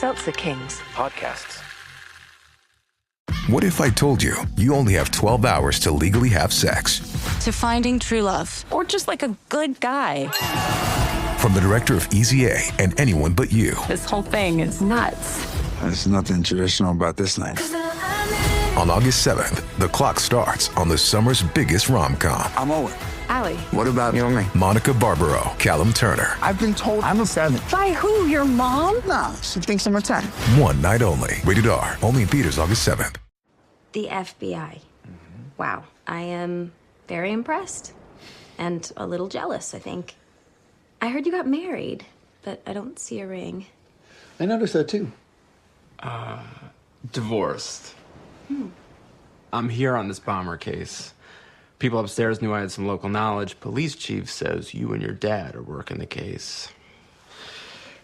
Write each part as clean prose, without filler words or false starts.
Seltzer Kings. Podcasts. What if I told you you only have 12 hours to legally have sex? To finding true love, or just like a good guy. From the director of Easy A and Anyone But You. This whole thing is nuts. There's nothing traditional about this night. On August 7th, the clock starts on the summer's biggest rom-com. I'm Owen. Allie. What about you and me? Monica Barbaro, Callum Turner. I've been told I'm a 7. By who? Your mom? Nah, she thinks I'm a 10. One night only. Rated R. Only in theaters August 7th. The FBI. Wow. I am very impressed. And a little jealous, I think. I heard you got married, but I don't see a ring. I noticed that too. Divorced. I'm here on this bomber case. People upstairs knew I had some local knowledge. Police chief says you and your dad are working the case.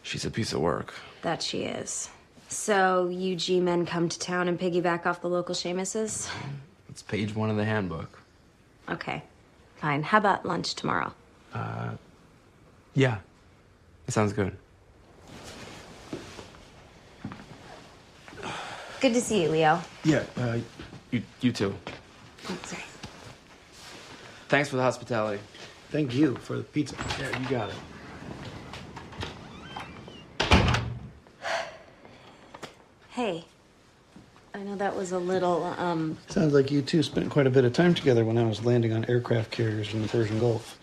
She's a piece of work. That she is. So you G-men come to town and piggyback off the local Seamuses? It's page 1 of the handbook. Okay, fine. How about lunch tomorrow? Yeah. It sounds good. Good to see you, Leo. Yeah, you too. Oh, sorry. Thanks for the hospitality. Thank you for the pizza. Yeah, you got it. Hey, I know that was a little, Sounds like you two spent quite a bit of time together when I was landing on aircraft carriers in the Persian Gulf.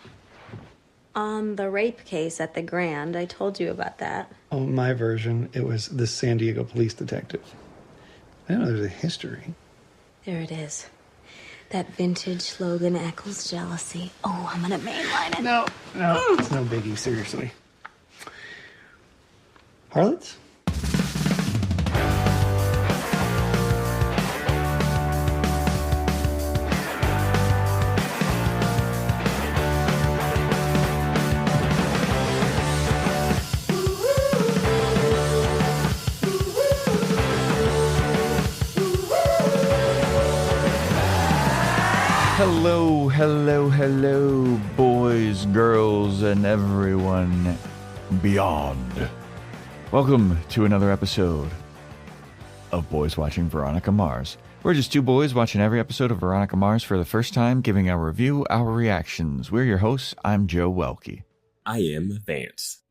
on the rape case at the Grand. I told you about that. Oh, my version, it was the San Diego police detective. I know there's a history. There it is. That vintage Logan Echolls jealousy. Oh, I'm gonna mainline it. No, it's no biggie, seriously. Harlots? Hello, boys, girls, and everyone beyond. Welcome to another episode of Boys Watching Veronica Mars. We're just two boys watching every episode of Veronica Mars for the first time, giving our review, our reactions. We're your hosts. I'm Joe Welke. I am Vance.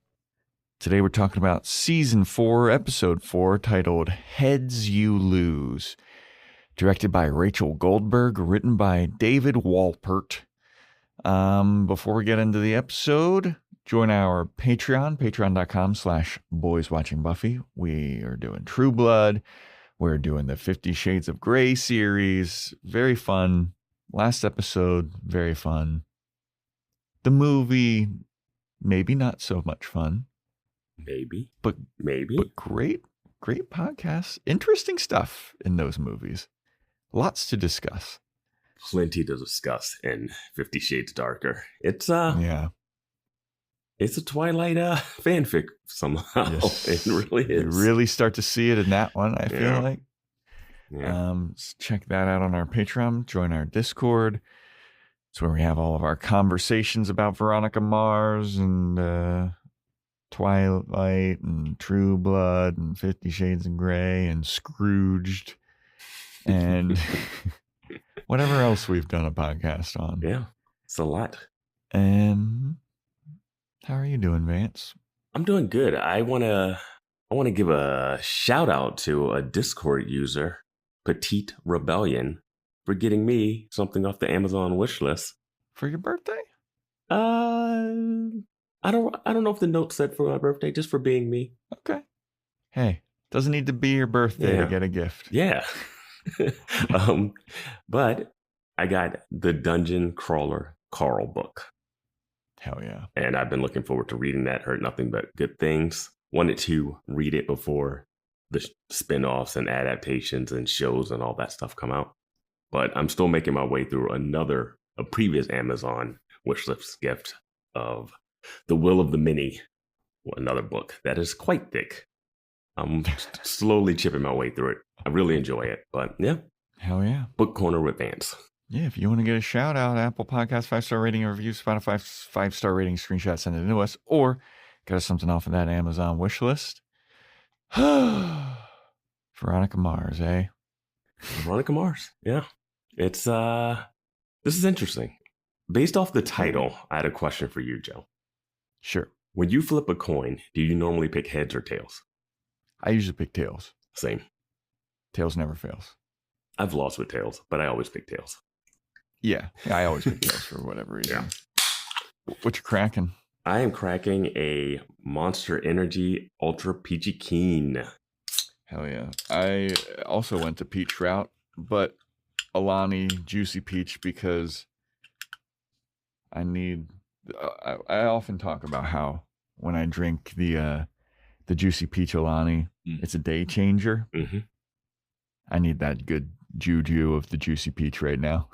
Today we're talking about Season 4, Episode 4, titled Heads You Lose. Directed by Rachel Goldberg, written by David Walpert. Before we get into the episode, join our Patreon, patreon.com/boyswatchingbuffy. We are doing True Blood. We're doing the 50 Shades of Grey series. Very fun. Last episode, very fun. The movie, maybe not so much fun. Maybe. But great podcasts. Interesting stuff in those movies. Lots to discuss. Plenty to discuss in 50 Shades Darker. It's it's a Twilight fanfic somehow. Yes. It really is. You really start to see it in that one, I feel like. Yeah. Check that out on our Patreon. Join our Discord. It's where we have all of our conversations about Veronica Mars and Twilight and True Blood and 50 Shades of Grey and Scrooged and whatever else we've done a podcast on. Yeah, it's a lot. And how are you doing, Vance? I'm doing good. I wanna give a shout out to a Discord user, Petite Rebellion, for getting me something off the Amazon wish list. For your birthday? I don't know if the note said for my birthday, just for being me. Okay. Hey, doesn't need to be your birthday to get a gift. Yeah. But I got the Dungeon Crawler Carl book. Hell yeah. And I've been looking forward to reading that. Heard nothing but good things. Wanted to read it before the spin-offs and adaptations and shows and all that stuff come out. But I'm still making my way through a previous Amazon wishlist gift of The Will of the Many, another book that is quite thick. I'm slowly chipping my way through it. I really enjoy it, but yeah. Hell yeah. Book Corner with Vance. Yeah, if you want to get a shout out, Apple Podcast 5-star rating and review, Spotify 5-star rating, screenshot, send it to us, or get us something off of that Amazon wish list. Veronica Mars, eh? Veronica Mars. Yeah. It's this is interesting. Based off the title, I had a question for you, Joe. Sure. When you flip a coin, do you normally pick heads or tails? I usually pick tails. Same. Tails never fails. I've lost with tails, but I always pick tails. Yeah, I always pick tails for whatever reason. Yeah. What you cracking? I am cracking a Monster Energy Ultra Peachy Keen. Hell yeah. I also went the peach route, but Alani Juicy Peach because I need... I often talk about how when I drink the Juicy Peach Alani, it's a day changer. Mm-hmm. I need that good juju of the Juicy Peach right now.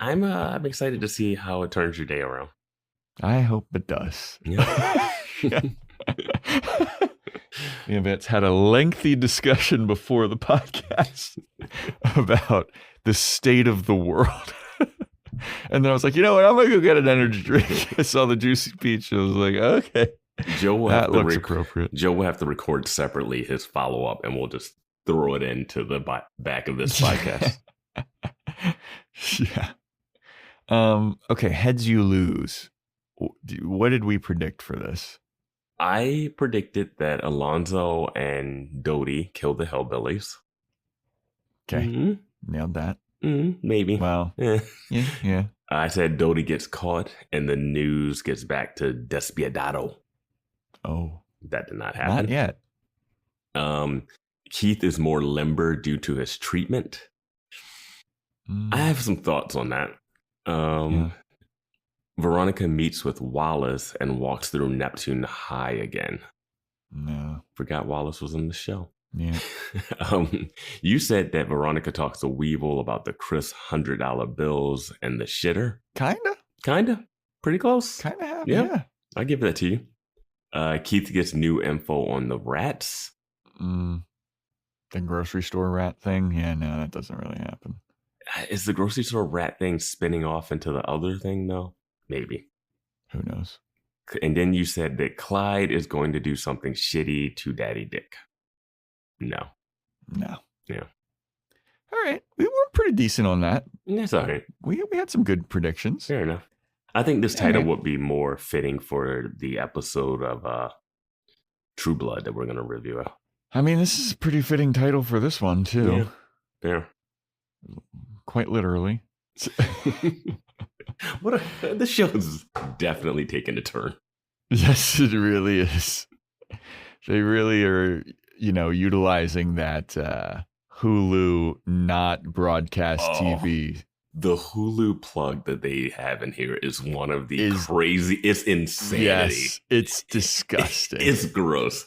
I'm excited to see how it turns your day around. I hope it does. Yeah. Me and Vance had a lengthy discussion before the podcast about the state of the world. And then I was like, you know what? I'm going to go get an energy drink. I saw the Juicy Peach. I was like, okay. That looks appropriate. Joe will have to record separately his follow-up, and we'll just throw it into the back of this podcast. Yeah. Okay, heads you lose. What did we predict for this? I predicted that Alonzo and Dodie killed the Hellbillies. Okay. Mm-hmm. Nailed that. Maybe. Well, yeah. I said Dodie gets caught and the news gets back to Despiadado. Oh. That did not happen. Not yet. Keith is more limber due to his treatment. I have some thoughts on that. Veronica meets with Wallace and walks through Neptune high again. No. Forgot Wallace was in the show. Yeah. You said that Veronica talks to Weevil about the Chris $100 bills and the shitter. Kinda. Pretty close. Kinda happy. Yeah. I give that to you. Keith gets new info on the rats. The grocery store rat thing? Yeah, no, that doesn't really happen. Is the grocery store rat thing spinning off into the other thing, though? Maybe. Who knows? And then you said that Clyde is going to do something shitty to Daddy Dick. No. Yeah. All right. We were pretty decent on that. That's all right. We had some good predictions. Fair enough. I think this title would be more fitting for the episode of True Blood that we're going to review. I mean, this is a pretty fitting title for this one, too. Yeah. Quite literally. The show is definitely taking a turn. Yes, it really is. They really are, utilizing that Hulu not broadcast TV. The Hulu plug that they have in here is one of the crazy. It's insanity. Yes, it's disgusting. It's gross.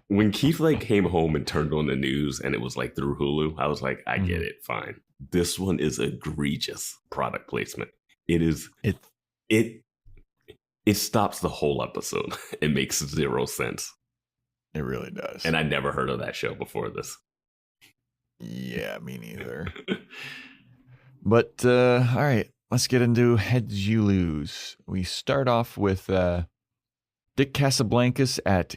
When Keith came home and turned on the news and it was through Hulu, I was like, I get it, fine. This one is egregious product placement. It stops the whole episode. It makes zero sense. It really does. And I never heard of that show before this. Yeah, me neither. But all right, let's get into heads you lose. We start off with Dick Casablancas at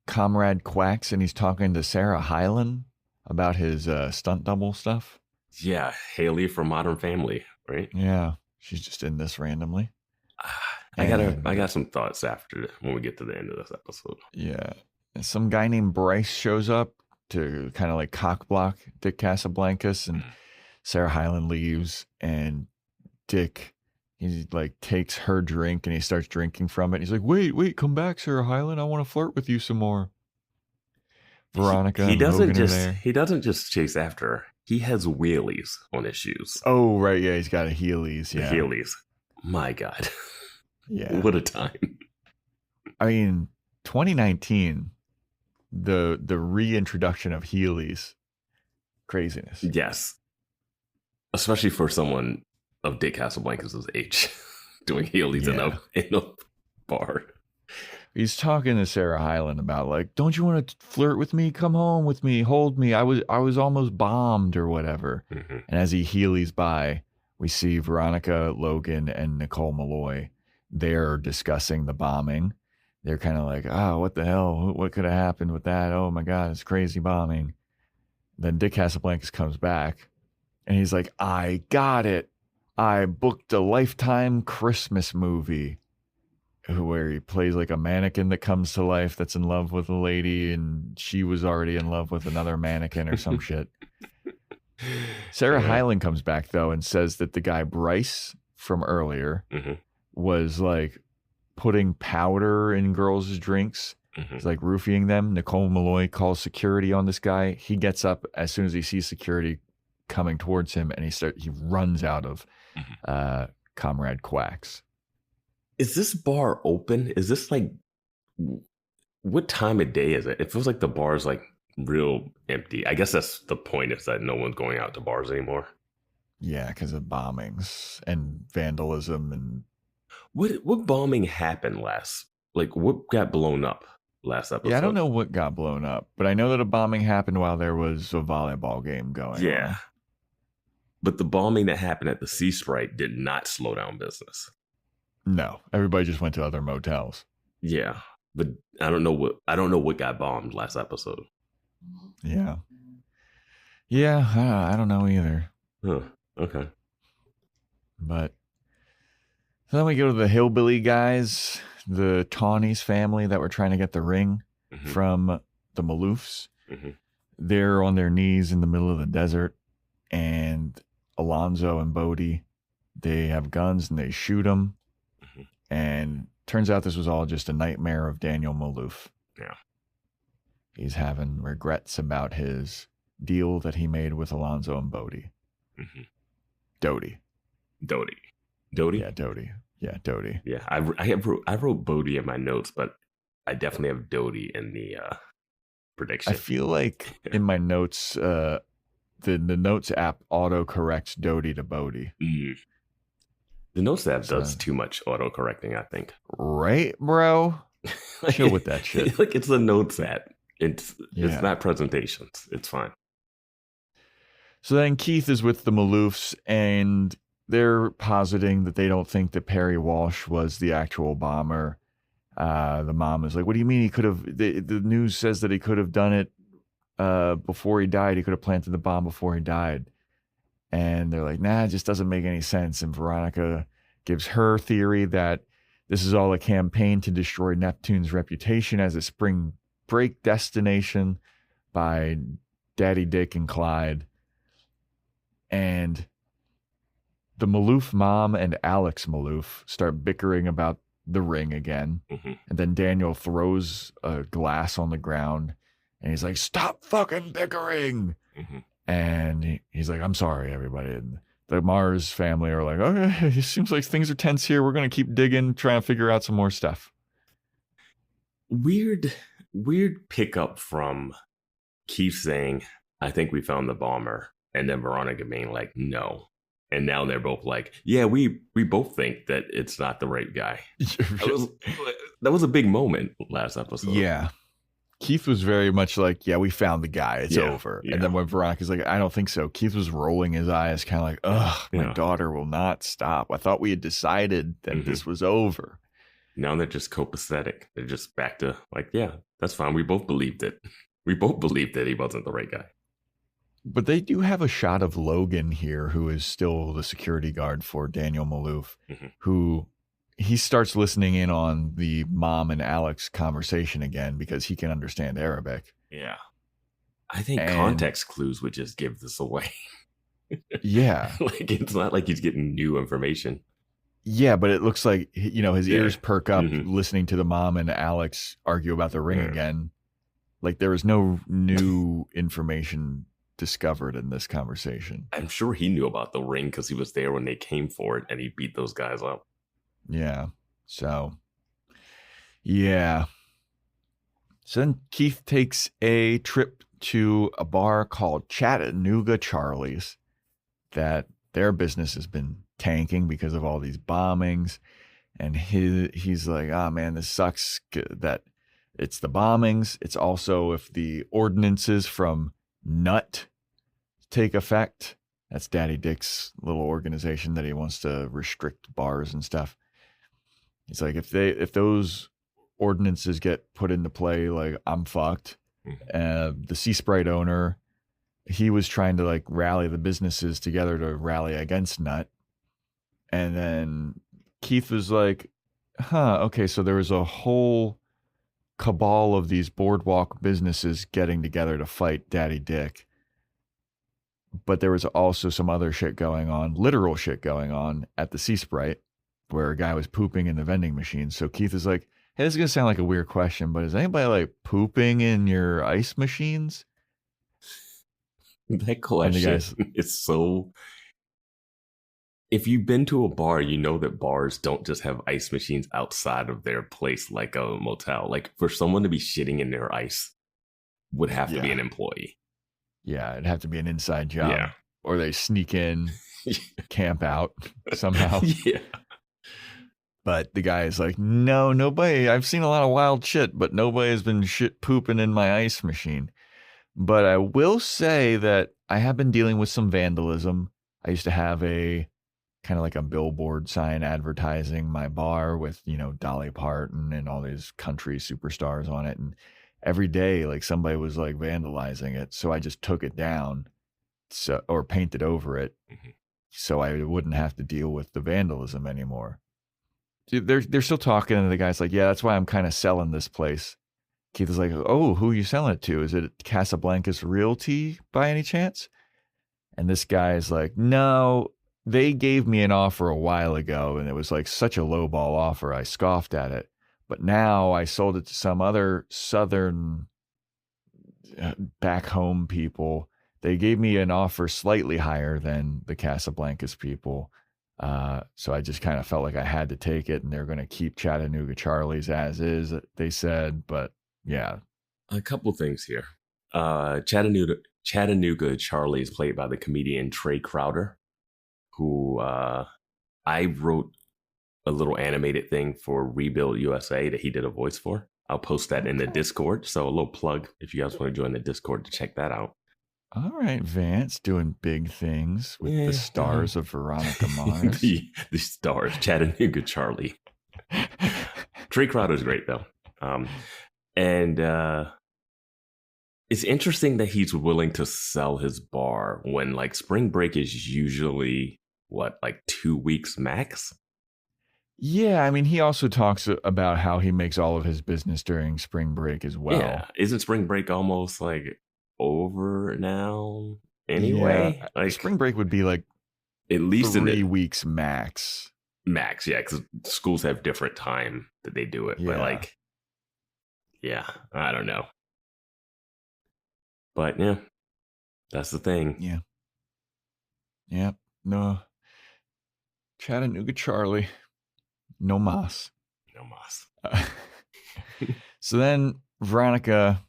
Comrade Quacks, and he's talking to Sarah Hyland about his stunt double stuff. Yeah, Haley from Modern Family, right? Yeah, she's just in this randomly. I got some thoughts after when we get to the end of this episode. Yeah, and some guy named Bryce shows up to kind of cock block Dick Casablancas, and Sarah Hyland leaves, and Dick, he takes her drink and he starts drinking from it. He's like, wait, come back, Sarah Hyland. I want to flirt with you some more. Veronica, he doesn't there. He doesn't just chase after her. He has wheelies on his shoes. Oh, right. Yeah, he's got a Heelys. Yeah. Heelys. My God. Yeah. What a time. I mean, 2019, the reintroduction of Heelys, craziness. Yes. Especially for someone of Dick Casablancas' age, doing Heelys in a bar. He's talking to Sarah Hyland about don't you want to flirt with me? Come home with me, hold me. I was almost bombed or whatever. Mm-hmm. And as he Heelys by, we see Veronica, Logan, and Nicole Malloy. They're discussing the bombing. they're kind of like, oh, what the hell? What could have happened with that? Oh my God, it's crazy bombing. Then Dick Casablancas comes back and he's like, I got it. I booked a Lifetime Christmas movie where he plays like a mannequin that comes to life that's in love with a lady and she was already in love with another mannequin or some shit. Sarah Hyland comes back though and says that the guy Bryce from earlier was like putting powder in girls' drinks. He's like roofing them. Nicole Malloy calls security on this guy. He gets up as soon as he sees security coming towards him and he runs out of Comrade Quack's. Is this bar open? Is this like, what time of day is it? It feels like the bar's like real empty. I guess that's the point, is that no one's going out to bars anymore. Yeah, because of bombings and vandalism. And what bombing happened last? Like, what got blown up last episode? Yeah, I don't know what got blown up, but I know that a bombing happened while there was a volleyball game going on. But the bombing that happened at the Sea Sprite did not slow down business. No, everybody just went to other motels. Yeah, but I don't know what got bombed last episode. Yeah, I don't know either. Huh. Okay. But so then we go to the hillbilly guys, the Tawny's family that were trying to get the ring from the Maloofs. They're on their knees in the middle of the desert, and Alonzo and Bodie, they have guns and they shoot them. And turns out this was all just a nightmare of Daniel Maloof. Yeah. He's having regrets about his deal that he made with Alonzo and Bodie. Doty. Yeah, Doty. Yeah, I wrote Bodie in my notes, but I definitely have Doty in the prediction. I feel like in my notes, the notes app auto corrects Doty to Bodie. The notes app does too much auto correcting, I think. Right, bro? Chill with that shit. Like, it's the notes app. It's not presentations. It's fine. So then Keith is with the Maloofs, and they're positing that they don't think that Perry Walsh was the actual bomber. The mom is like, what do you mean he could have? The news says that he could have done it before he died. He could have planted the bomb before he died. And they're like, nah, it just doesn't make any sense. And Veronica gives her theory that this is all a campaign to destroy Neptune's reputation as a spring break destination by Daddy Dick and Clyde. And the Maloof mom and Alex Maloof start bickering about the ring again. And then Daniel throws a glass on the ground and he's like, stop fucking bickering. And he's like, I'm sorry, everybody. And the Mars family are like, okay, it seems like things are tense here. We're going to keep digging, trying to figure out some more stuff. Weird pickup from Keith saying, I think we found the bomber. And then Veronica being like, no. And now they're both like, yeah, we both think that it's not the right guy. That was a big moment last episode. Yeah. Keith was very much like, yeah, we found the guy. It's over. Yeah. And then when Veronica's like, I don't think so. Keith was rolling his eyes, kind of like, ugh, my daughter will not stop. I thought we had decided that this was over. Now they're just copacetic. They're just back to like, yeah, that's fine. We both believed it. We both believed that he wasn't the right guy. But they do have a shot of Logan here, who is still the security guard for Daniel Maloof, who he starts listening in on the mom and Alex conversation again because he can understand Arabic. Yeah. I think context clues would just give this away. Yeah. Like, it's not like he's getting new information. Yeah, but it looks like, his ears perk up listening to the mom and Alex argue about the ring again. Like, there was no new information discovered in this conversation. I'm sure he knew about the ring because he was there when they came for it and he beat those guys up. Yeah. So then Keith takes a trip to a bar called Chattanooga Charlie's that their business has been tanking because of all these bombings. And he's like, man, this sucks that it's the bombings. It's also if the ordinances from Nut take effect. That's Daddy Dick's little organization that he wants to restrict bars and stuff. He's like, if those ordinances get put into play. Like, I'm fucked. The Sea Sprite owner, he was trying to like rally the businesses together to rally against Nut. And then Keith was like, okay, so there was a whole cabal of these boardwalk businesses getting together to fight Daddy Dick. But there was also some other shit going on, literal shit going on at the Sea Sprite, where a guy was pooping in the vending machine. So Keith is like, hey, this is going to sound like a weird question, but is anybody like pooping in your ice machines? That question is so... If you've been to a bar, you know that bars don't just have ice machines outside of their place like a motel. Like, for someone to be shitting in their ice would have to be an employee. Yeah, it'd have to be an inside job. Yeah. Or they sneak in, camp out somehow. Yeah. But the guy is like, no, nobody. I've seen a lot of wild shit, but nobody has been shit pooping in my ice machine. But I will say that I have been dealing with some vandalism. I used to have a kind of like a billboard sign advertising my bar with, Dolly Parton and all these country superstars on it. And every day, like, somebody was like vandalizing it. So I just took it down or painted over it so I wouldn't have to deal with the vandalism anymore. They're still talking, and the guy's like, yeah, that's why I'm kind of selling this place. Keith is like, oh, who are you selling it to? Is it Casablancas Realty by any chance? And this guy is like, no, they gave me an offer a while ago, and it was like such a lowball offer. I scoffed at it. But now I sold it to some other southern back home people. They gave me an offer slightly higher than the Casablancas people. So I just kind of felt like I had to take it, and they're going to keep Chattanooga Charlie's as is, they said. But yeah. A couple things here. Chattanooga Charlie is played by the comedian Trey Crowder, who I wrote a little animated thing for Rebuild USA that he did a voice for. I'll post that in the Discord. So a little plug if you guys want to join the Discord to check that out. All right, Vance, doing big things with the stars of Veronica Mars. the stars, Chattanooga Charlie. Trey Crowder's great, though. And it's interesting that he's willing to sell his bar when, like, spring break is usually, 2 weeks max? Yeah, I mean, he also talks about how he makes all of his business during spring break as well. Yeah, isn't spring break almost, over now anyway? Yeah. Spring break would be, at least 3 weeks max. Max, yeah, because schools have different time that they do it. Yeah. But, I don't know. But, yeah, that's the thing. Yeah. Yeah, no. Chattanooga Charlie. No mas. No mas. So then Veronica,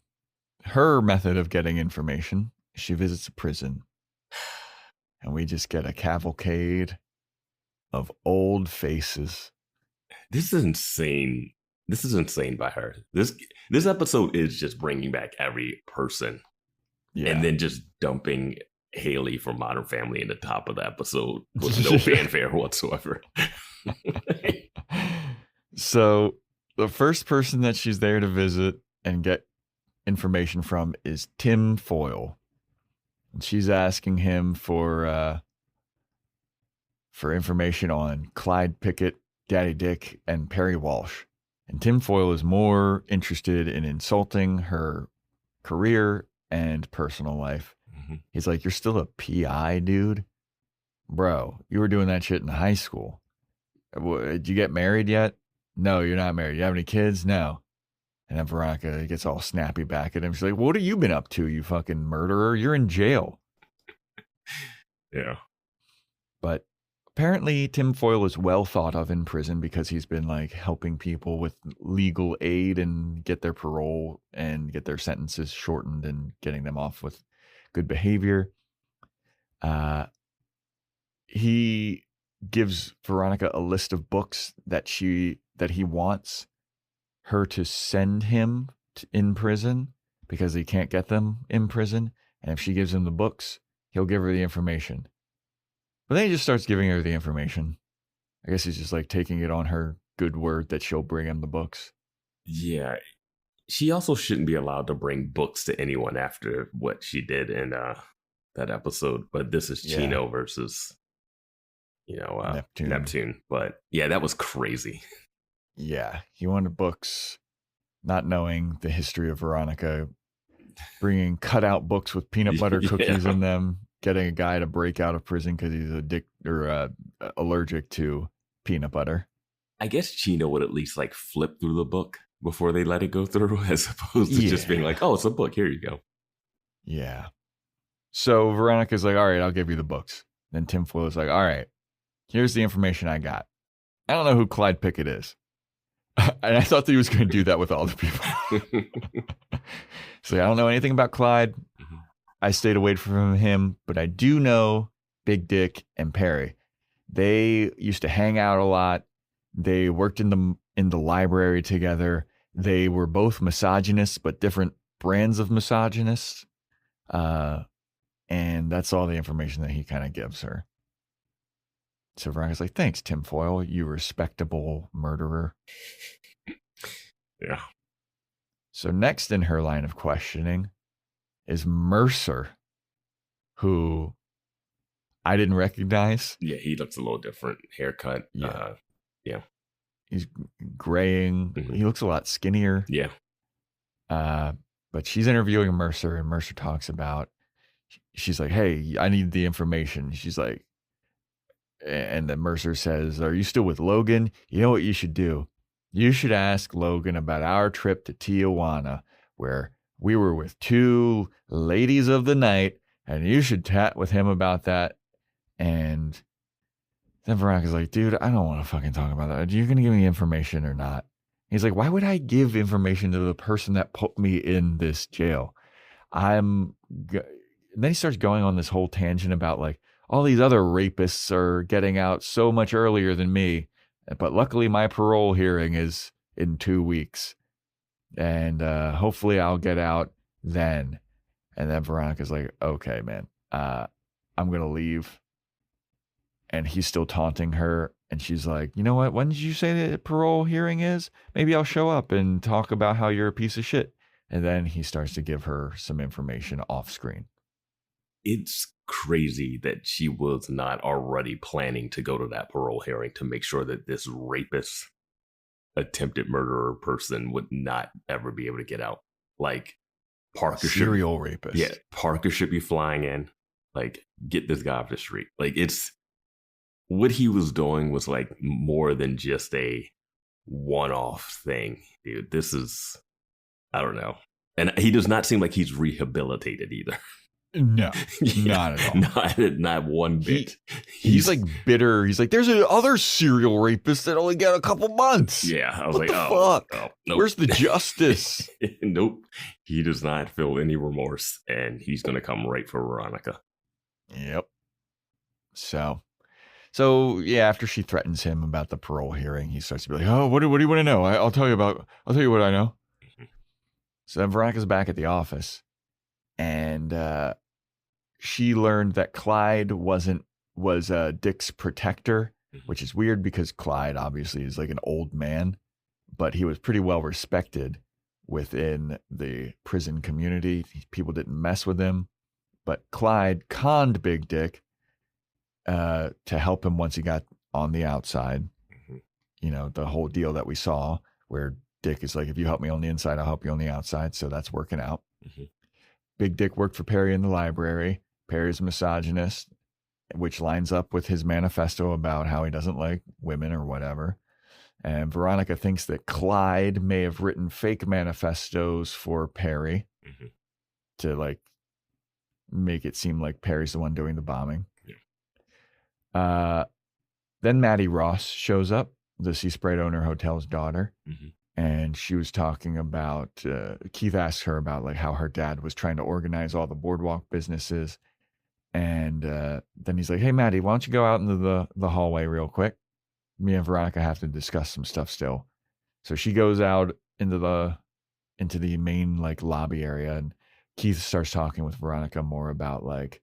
her method of getting information, she visits a prison. And we just get a cavalcade of old faces. This is insane. This is insane by her. This episode is just bringing back every person. Yeah. And then just dumping Haley from Modern Family in the top of the episode with no fanfare whatsoever. So the first person that she's there to visit and get information from is Tim Foyle. And she's asking him for information on Clyde Pickett, Daddy Dick, and Perry Walsh. And Tim Foyle is more interested in insulting her career and personal life. Mm-hmm. He's like, you're still a PI, dude? Bro, you were doing that shit in high school. Did you get married yet? No, you're not married. You have any kids? No. And then Veronica gets all snappy back at him. She's like, what have you been up to, you fucking murderer? You're in jail. Yeah. But apparently Tim Foyle is well thought of in prison because he's been helping people with legal aid and get their parole and get their sentences shortened and getting them off with good behavior. He gives Veronica a list of books that he wants her to send him in prison because he can't get them in prison. And if she gives him the books, he'll give her the information. But then he just starts giving her the information. I guess he's just taking it on her good word that she'll bring him the books. Yeah. She also shouldn't be allowed to bring books to anyone after what she did in that episode. But this is Chino versus, Neptune. But yeah, that was crazy. Yeah, he wanted books, not knowing the history of Veronica, bringing cutout books with peanut butter cookies in them, getting a guy to break out of prison because he's allergic to peanut butter. I guess Chino would at least like flip through the book before they let it go through, as opposed to just being like, oh, it's a book. Here you go. Yeah. So Veronica's like, all right, I'll give you the books. Then Tinfoil is like, all right, here's the information I got. I don't know who Clyde Pickett is. And I thought that he was going to do that with all the people. So I don't know anything about Clyde. Mm-hmm. I stayed away from him, but I do know Big Dick and Perry. They used to hang out a lot. They worked in the library together. They were both misogynists, but different brands of misogynists. And that's all the information that he kind of gives her. So Veronica's like, thanks, Tinfoil, you respectable murderer. Yeah. So next in her line of questioning is Mercer, who I didn't recognize. Yeah, he looks a little different. Haircut. Yeah. Yeah. He's graying. Mm-hmm. He looks a lot skinnier. Yeah. But she's interviewing Mercer, and Mercer talks about, she's like, hey, I need the information. She's like, and then Mercer says, are you still with Logan? You know what you should do? You should ask Logan about our trip to Tijuana, where we were with 2 ladies of the night, and you should chat with him about that. And then Veronica's like, dude, I don't want to fucking talk about that. Are you going to give me information or not? He's like, why would I give information to the person that put me in this jail? And then he starts going on this whole tangent about like, all these other rapists are getting out so much earlier than me. But luckily my parole hearing is in 2 weeks. And hopefully I'll get out then. And then Veronica's like, okay, man, I'm going to leave. And he's still taunting her. And she's like, you know what? When did you say the parole hearing is? Maybe I'll show up and talk about how you're a piece of shit. And then he starts to give her some information off screen. It's crazy that she was not already planning to go to that parole hearing to make sure that this rapist, attempted murderer person would not ever be able to get out. Like, Parker serial rapist. Yeah, Parker should be flying in. Like, get this guy off the street. Like, it's what he was doing was like more than just a one-off thing, dude. This is, I don't know. And he does not seem like he's rehabilitated either. No, not at all. Not one bit. He's like bitter. He's like, there's other serial rapist that only got a couple months. Yeah, I was what like, the fuck? Nope. Where's the justice? Nope. He does not feel any remorse, and he's going to come right for Veronica. Yep. So yeah, after she threatens him about the parole hearing, he starts to be like, oh, what do you want to know? I'll tell you what I know. Mm-hmm. So then Veronica's back at the office, and she learned that Clyde was Dick's protector, which is weird because Clyde obviously is like an old man, but he was pretty well respected within the prison community. People didn't mess with him, but Clyde conned Big Dick to help him once he got on the outside. Mm-hmm. You know, the whole deal that we saw where Dick is like, if you help me on the inside, I'll help you on the outside. So that's working out. Mm-hmm. Big Dick worked for Perry in the library. Perry's a misogynist, which lines up with his manifesto about how he doesn't like women or whatever. And Veronica thinks that Clyde may have written fake manifestos for Perry to like make it seem like Perry's the one doing the bombing. Yeah. Then Maddie Ross shows up, the Sea Sprite owner hotel's daughter. Mm-hmm. And she was talking about, Keith asked her about like how her dad was trying to organize all the boardwalk businesses. And then he's like, hey, Maddie, why don't you go out into the hallway real quick? Me and Veronica have to discuss some stuff still. So she goes out into the main like lobby area, and Keith starts talking with Veronica more about like,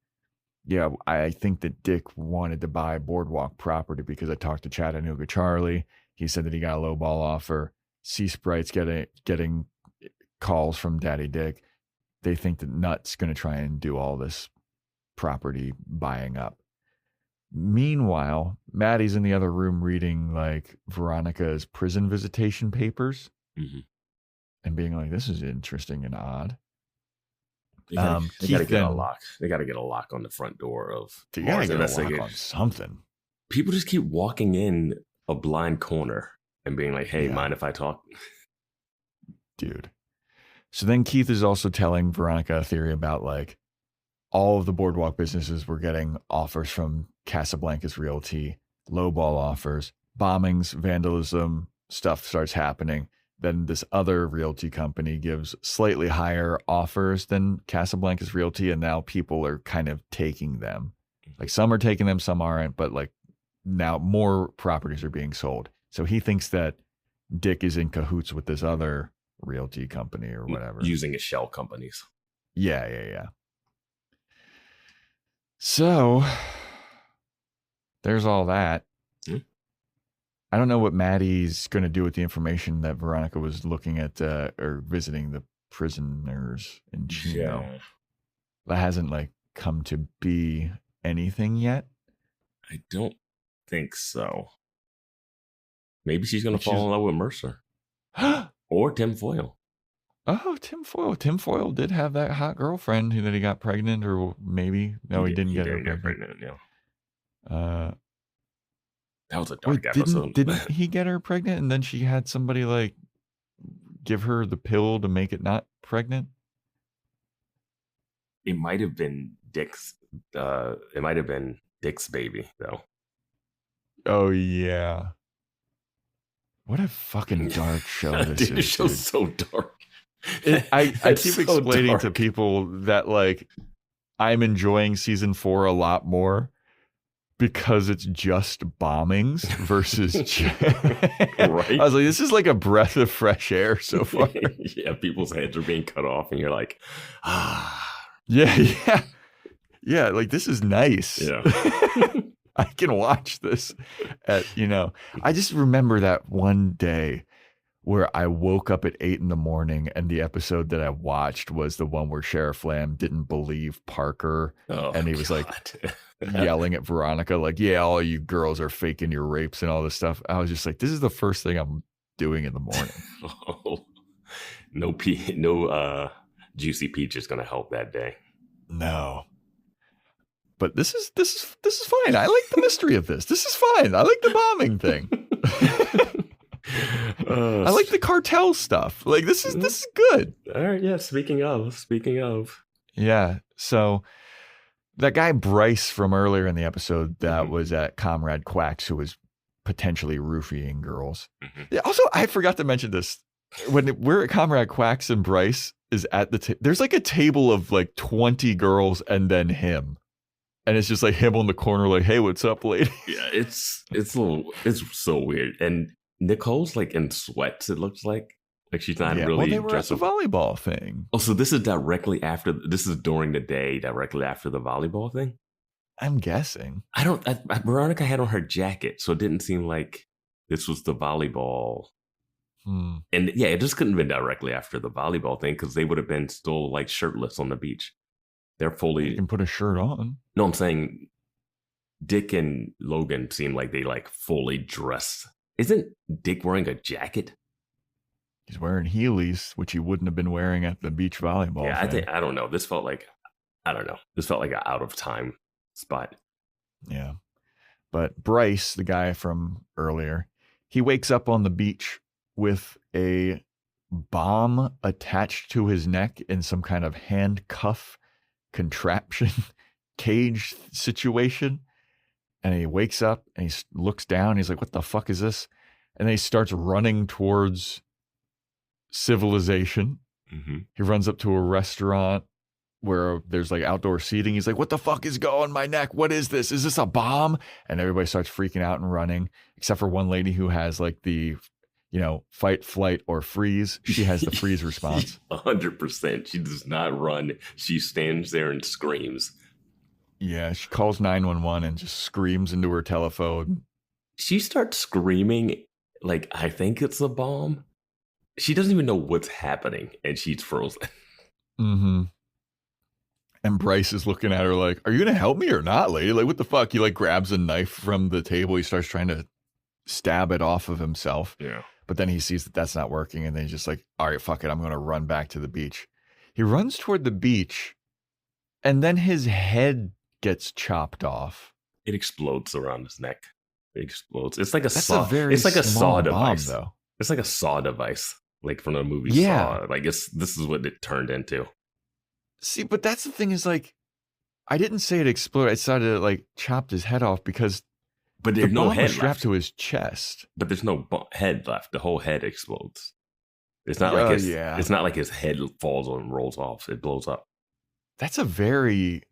yeah, I think that Dick wanted to buy boardwalk property because I talked to Chattanooga Charlie. He said that he got a low ball offer. Sea Sprite's getting calls from Daddy Dick. They think that Nut's going to try and do all this property buying up. Meanwhile, Maddie's in the other room reading like Veronica's prison visitation papers and being like, this is interesting and odd. They gotta get a lock. They gotta get a lock on the front door of they gotta get a lock on something. People just keep walking in a blind corner and being like, hey, mind if I talk? Dude. So then Keith is also telling Veronica a theory about like all of the boardwalk businesses were getting offers from Casablanca's Realty, lowball offers, bombings, vandalism, stuff starts happening. Then this other realty company gives slightly higher offers than Casablanca's Realty, and now people are kind of taking them. Like some are taking them, some aren't, but like now more properties are being sold. So he thinks that Dick is in cahoots with this other realty company or whatever. Using his shell companies. Yeah. So there's all that. I don't know what Maddie's going to do with the information that Veronica was looking at or visiting the prisoners in Chino. Yeah. That hasn't like come to be anything yet. I don't think so. Maybe she's going to fall in love with Mercer. Or Tim Foyle. Oh, Tim Foyle. Tim Foyle did have that hot girlfriend that he got pregnant, or maybe he didn't get her pregnant. Yeah. That was a dark episode. Didn't he get her pregnant, and then she had somebody like give her the pill to make it not pregnant? It might have been Dick's. It might have been Dick's baby, though. Oh yeah. What a fucking dark show this is. This show's so dark. I keep explaining to people that like I'm enjoying season 4 a lot more because it's just bombings versus right? I was like, this is like a breath of fresh air so far. Yeah, people's heads are being cut off and you're like, Yeah, like this is nice. Yeah. I can watch this I just remember that one day where I woke up at 8 a.m. and the episode that I watched was the one where Sheriff Lamb didn't believe Parker. And he was like yelling at Veronica, like, yeah, all you girls are faking your rapes and all this stuff. I was just like, this is the first thing I'm doing in the morning. No Juicy Peach is going to help that day. No. But this is fine. I like the mystery of this. This is fine. I like the bombing thing. I like the cartel stuff. Like this is good. All right, yeah. Speaking of. Yeah. So that guy Bryce from earlier in the episode that was at Comrade Quack's, who was potentially roofying girls. Yeah, also, I forgot to mention this. When we're at Comrade Quack's and Bryce is at the there's like a table of like 20 girls and then him. And it's just like him on the corner, like, "Hey, what's up, lady?" Yeah, it's so weird. And Nicole's like in sweats. It looks like she's not really. Well, they were at dressed the volleyball thing. Oh, so this is directly after. This is during the day, directly after the volleyball thing. I'm guessing. Veronica had on her jacket, so it didn't seem like this was the volleyball. And yeah, it just couldn't have been directly after the volleyball thing because they would have been still like shirtless on the beach. They're fully. You can put a shirt on. No, I'm saying Dick and Logan seem like they like fully dressed. Isn't Dick wearing a jacket? He's wearing Heelys, which he wouldn't have been wearing at the beach volleyball. Yeah, I don't know. This felt like an out of time spot. Yeah. But Bryce, the guy from earlier, he wakes up on the beach with a bomb attached to his neck in some kind of handcuff contraption cage situation. And he wakes up and he looks down. He's like, what the fuck is this? And then he starts running towards civilization. He runs up to a restaurant where there's like outdoor seating. He's like, what the fuck is going on my neck? What is this? Is this a bomb? And everybody starts freaking out and running, except for one lady who has like the, fight, flight, or freeze. She has the freeze response. 100%. She does not run. She stands there and screams. Yeah, she calls 911 and just screams into her telephone. She starts screaming like, I think it's a bomb. she doesn't even know what's happening, and she's frozen. Mm-hmm. And Bryce is looking at her like, "Are you gonna help me or not, lady? Like, what the fuck?" He like grabs a knife from the table. He starts trying to stab it off of himself. Yeah. But then he sees that that's not working, and then he's just like, "All right, fuck it. I'm gonna run back to the beach." He runs toward the beach, and then his head gets chopped off. It explodes around his neck. It explodes. It's like a That's saw. a very It's like a small saw bomb, device. though. It's like a saw device, like from the movie Yeah. Saw. Like this is what it turned into. See, but that's the thing is like, I didn't say it exploded. I said it like chopped his head off because But the there's no bomb head was strapped left. to his chest. But there's no head left. The whole head explodes. It's not like It's not like his head falls and rolls off. It blows up. That's a very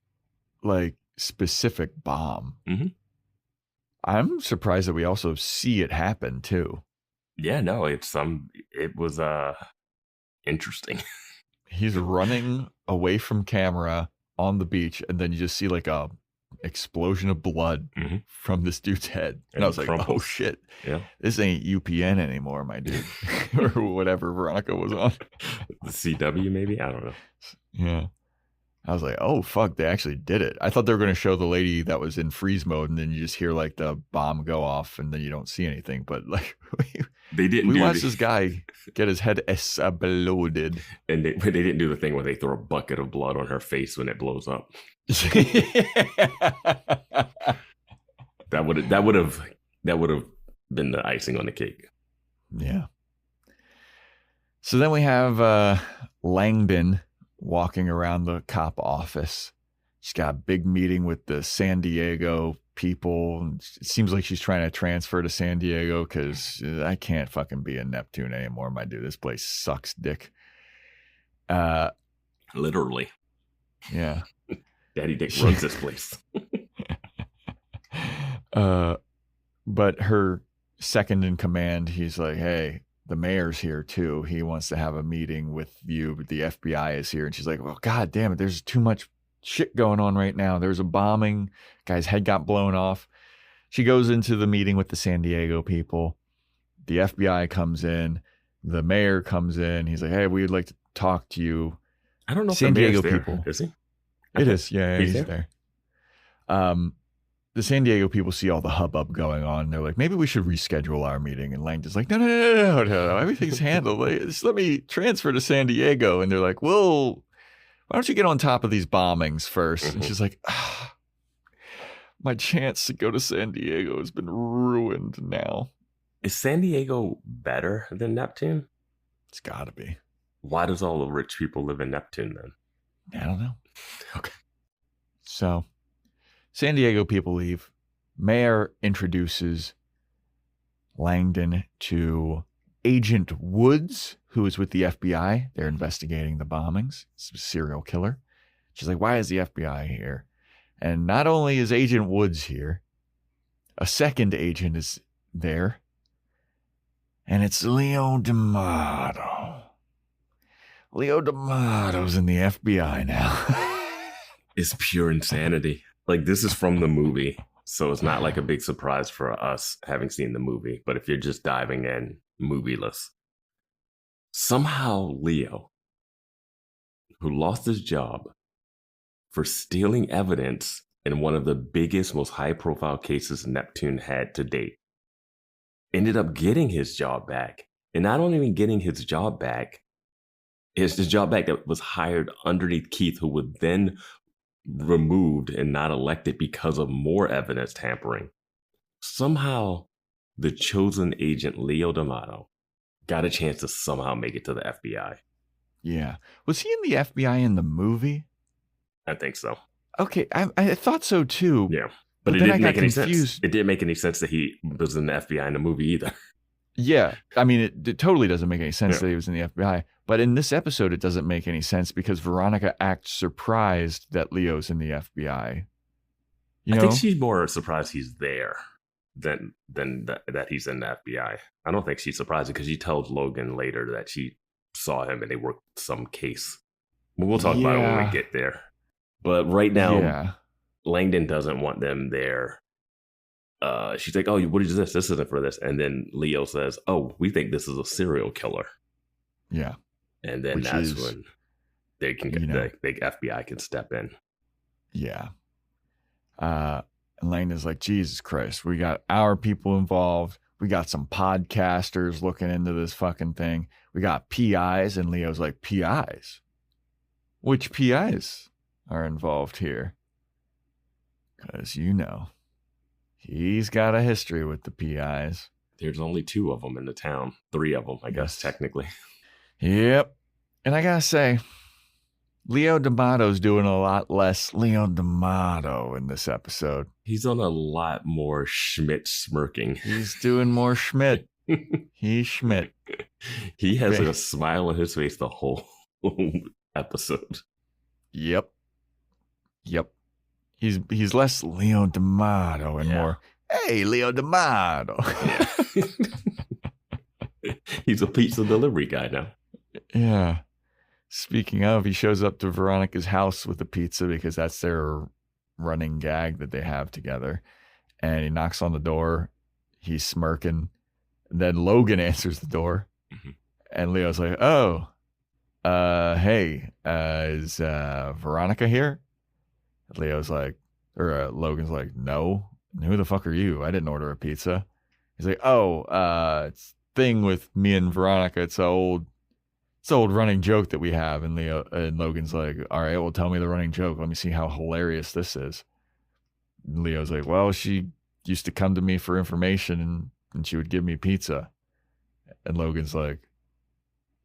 like specific bomb. Mhm. I'm surprised that we also see it happen too. Yeah, no, it was interesting. He's running away from camera on the beach, and then you just see like a explosion of blood Mhm. from this dude's head. And I was like, crumples. oh shit, Yeah, this ain't UPN anymore, my dude. Or whatever Veronica was on. the CW maybe. I don't know. Yeah. I was like, oh, fuck, they actually did it. I thought they were going to show the lady that was in freeze mode, and then you just hear like the bomb go off, and then you don't see anything. But like, They didn't. we watched this guy get his head exploded. And they didn't do the thing where they throw a bucket of blood on her face when it blows up. That would have been the icing on the cake. Yeah. So then we have Langdon walking around the cop office. She's got a big meeting with the San Diego people. It seems like she's trying to transfer to San Diego because I can't fucking be in Neptune anymore, my dude. This place sucks dick. Literally. Yeah. Daddy Dick runs this place. But her second in command, he's like, hey, the mayor's here too. He wants to have a meeting with you, but the FBI is here. And she's like, well, God damn it. There's too much shit going on right now. There's a bombing. Guy's head got blown off. She goes into the meeting with the San Diego people. The FBI comes in. The mayor comes in. He's like, hey, we'd like to talk to you. I don't know if San the mayor's Diego there. people. Is he? It is. Yeah, He's he's there. The San Diego people see all the hubbub going on. They're like, maybe we should reschedule our meeting. And Langdon's like, no. Everything's handled. Like, just let me transfer to San Diego. And they're like, well, why don't you get on top of these bombings first? And she's like, my chance to go to San Diego has been ruined now. Is San Diego better than Neptune? It's got to be. Why does all the rich people live in Neptune then? I don't know. Okay. So San Diego people leave. Mayor introduces Langdon to Agent Woods, who is with the FBI. They're investigating the bombings. It's a serial killer. She's like, why is the FBI here? And not only is Agent Woods here, a second agent is there. And it's Leo D'Amato. Leo D'Amato's in the FBI now. It's pure insanity. Like, this is from the movie, so it's not like a big surprise for us having seen the movie. But if you're just diving in movieless, somehow Leo, who lost his job for stealing evidence in one of the biggest, most high-profile cases Neptune had to date, ended up getting his job back. And not only even getting his job back, it's the job back that was hired underneath Keith, who was then removed and not elected because of more evidence tampering. Somehow, the chosen agent, Leo D'Amato, got a chance to somehow make it to the FBI. Yeah. Was he in the FBI in the movie? I think so. Okay, I thought so too. Yeah. But it then didn't I make got any confused. sense. It didn't make any sense that he was in the FBI in the movie either. Yeah, I mean, it totally doesn't make any sense Yeah. that he was in the FBI. But in this episode, it doesn't make any sense because Veronica acts surprised that Leo's in the FBI. I think she's more surprised he's there than that he's in the FBI. I don't think she's surprised because she tells Logan later that she saw him and they worked some case. We'll talk about it when we get there. But right now, Langdon doesn't want them there. She's like, oh, what is this? This isn't for this. And then Leo says, oh, we think this is a serial killer. Yeah. And then that's when they can get the FBI can step in. Yeah. And Lane is like, Jesus Christ, we got our people involved. We got some podcasters looking into this fucking thing. We got PIs. And Leo's like, PIs? Which PIs are involved here? Because, he's got a history with the PIs. There's only 2 of them in the town. 3 of them, I guess, technically. Yep. And I gotta say, Leo D'Amato's doing a lot less Leo D'Amato in this episode. He's on a lot more Schmidt smirking. He's doing more Schmidt. He's Schmidt. He has a smile on his face the whole episode. Yep. He's less Leo D'Amato and more, hey, Leo D'Amato. Yeah. He's a pizza delivery guy now. Yeah. Speaking of, he shows up to Veronica's house with a pizza because that's their running gag that they have together. And he knocks on the door. He's smirking. And then Logan answers the door. Mm-hmm. And Leo's like, oh, hey, is Veronica here? Logan's like, no. And who the fuck are you? I didn't order a pizza. He's like, oh, it's a thing with me and Veronica. It's an old running joke that we have. And Logan's like, all right, well, tell me the running joke. Let me see how hilarious this is. And Leo's like, well, she used to come to me for information and she would give me pizza. And Logan's like,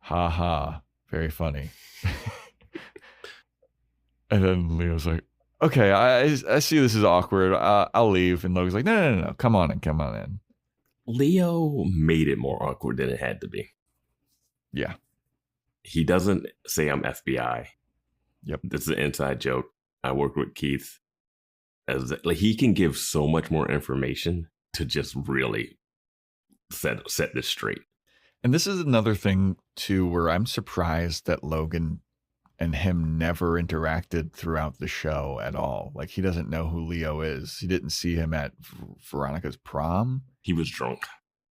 ha ha, very funny. And then Leo's like, okay, I see this is awkward. I'll leave. And Logan's like, no. Come on in. Leo made it more awkward than it had to be. Yeah. He doesn't say I'm FBI. Yep. This is an inside joke. I work with Keith. He can give so much more information to just really set this straight. And this is another thing, too, where I'm surprised that Logan and him never interacted throughout the show at all. Like, he doesn't know who Leo is. He didn't see him at Veronica's prom. He was drunk.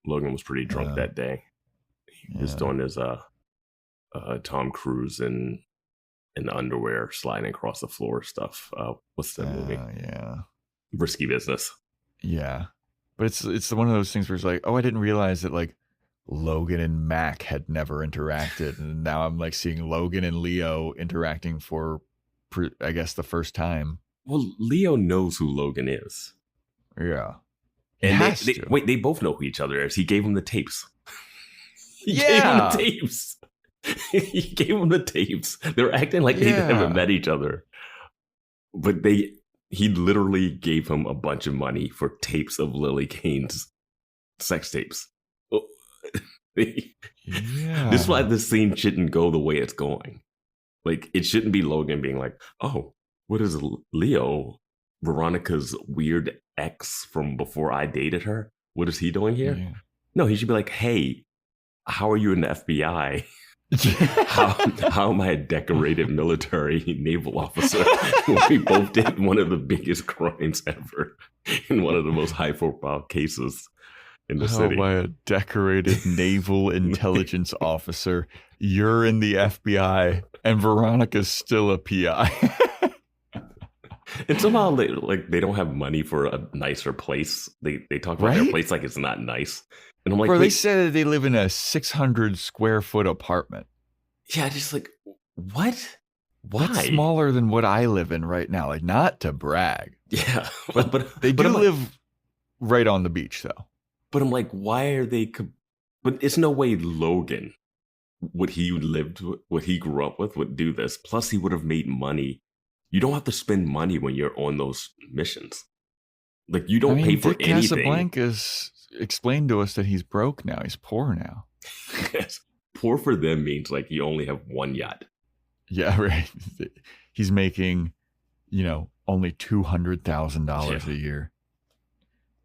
Logan was pretty drunk that day. He was doing his Tom Cruise in the underwear sliding across the floor stuff. What's that movie? Yeah. Risky Business. Yeah. But it's one of those things where it's like, oh, I didn't realize that, like, Logan and Mac had never interacted. And now I'm, like, seeing Logan and Leo interacting for, I guess, the first time. Well, Leo knows who Logan is. Yeah. And they both know who each other is. He gave him the tapes. He gave him the tapes. They're acting like they haven't met each other. But he literally gave him a bunch of money for tapes of Lily Kane's sex tapes. This is why this scene shouldn't go the way it's going. Like, it shouldn't be Logan being like, oh, what is Leo, Veronica's weird ex from before I dated her? What is he doing here? Yeah. No, he should be like, hey, how are you in the FBI? how am I a decorated military naval officer? We both did one of the biggest crimes ever in one of the most high-profile cases in the city. How am I a decorated naval intelligence officer? You're in the FBI, and Veronica's still a PI. And somehow they don't have money for a nicer place. They talk about their place like it's not nice. And I'm like, bro, they said that they live in a 600 square foot apartment. Yeah, just like, what? Why? That's smaller than what I live in right now. Like, not to brag. Yeah. But they do live right on the beach, though. But I'm like, why are they... But it's no way Logan, what he grew up with, would do this. Plus, he would have made money. You don't have to spend money when you're on those missions. Like, you don't pay for Dick anything. Casablancas explained to us that he's broke now. He's poor now. Yes. Poor for them means like you only have one yacht. Yeah, right. He's making, only $200,000 a year.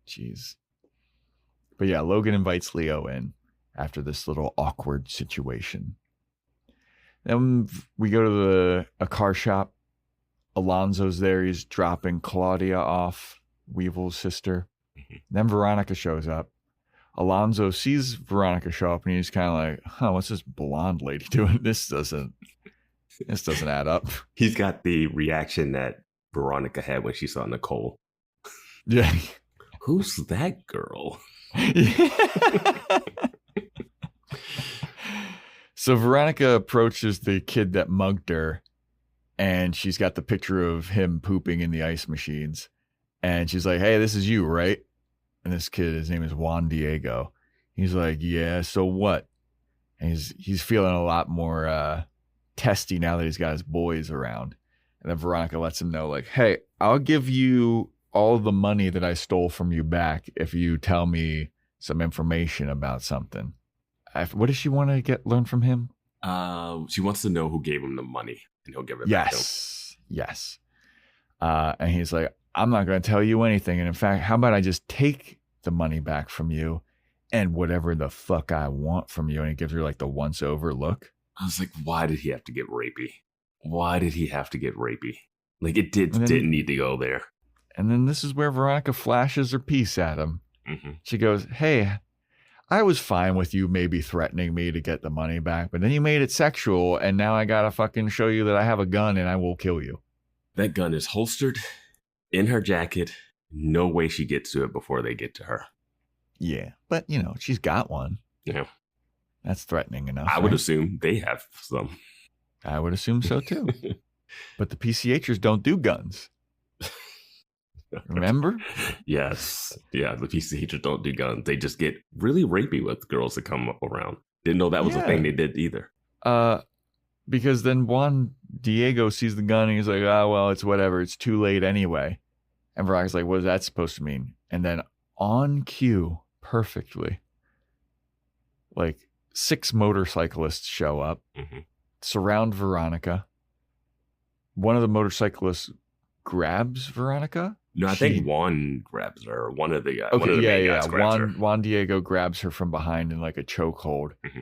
Jeez. But yeah, Logan invites Leo in after this little awkward situation. Then we go to a car shop. Alonzo's there. He's dropping Claudia off, Weevil's sister. Then Veronica shows up. Alonzo sees Veronica show up and he's kind of like, huh, what's this blonde lady doing? This doesn't add up. He's got the reaction that Veronica had when she saw Nicole. Yeah. Who's that girl? So Veronica approaches the kid that mugged her, and she's got the picture of him pooping in the ice machines. And she's like, hey, this is you, right? And this kid, his name is Juan Diego. He's like, yeah, so what? And he's feeling a lot more testy now that he's got his boys around. And then Veronica lets him know, like, hey, I'll give you all the money that I stole from you back if you tell me some information about something. What does she want to learn from him? She wants to know who gave him the money, and he'll give it back to him. Yes. And he's like, I'm not going to tell you anything. And in fact, how about I just take the money back from you and whatever the fuck I want from you? And he gives her like the once over look. I was like, why did he have to get rapey? Why did he have to get rapey? Like, it didn't need to go there. And then this is where Veronica flashes her piece at him. Mm-hmm. She goes, hey, I was fine with you maybe threatening me to get the money back, but then you made it sexual, and now I gotta fucking show you that I have a gun and I will kill you. That gun is holstered in her jacket. No way she gets to it before they get to her. Yeah, but, she's got one. Yeah. That's threatening enough. I would assume they have some. I would assume so, too. But the PCHers don't do guns. Remember? Yes. Yeah, the PCHers don't do guns. They just get really rapey with girls that come around. Didn't know that was a thing they did either. Because then Juan Diego sees the gun and he's like, oh, well, it's whatever. It's too late anyway. And Veronica's like, what is that supposed to mean? And then on cue, perfectly, like 6 motorcyclists show up, surround Veronica. One of the motorcyclists grabs Veronica. No, I think Juan grabs her. One of the main guys grabs her. Juan Diego grabs her from behind in like a chokehold. Mm-hmm.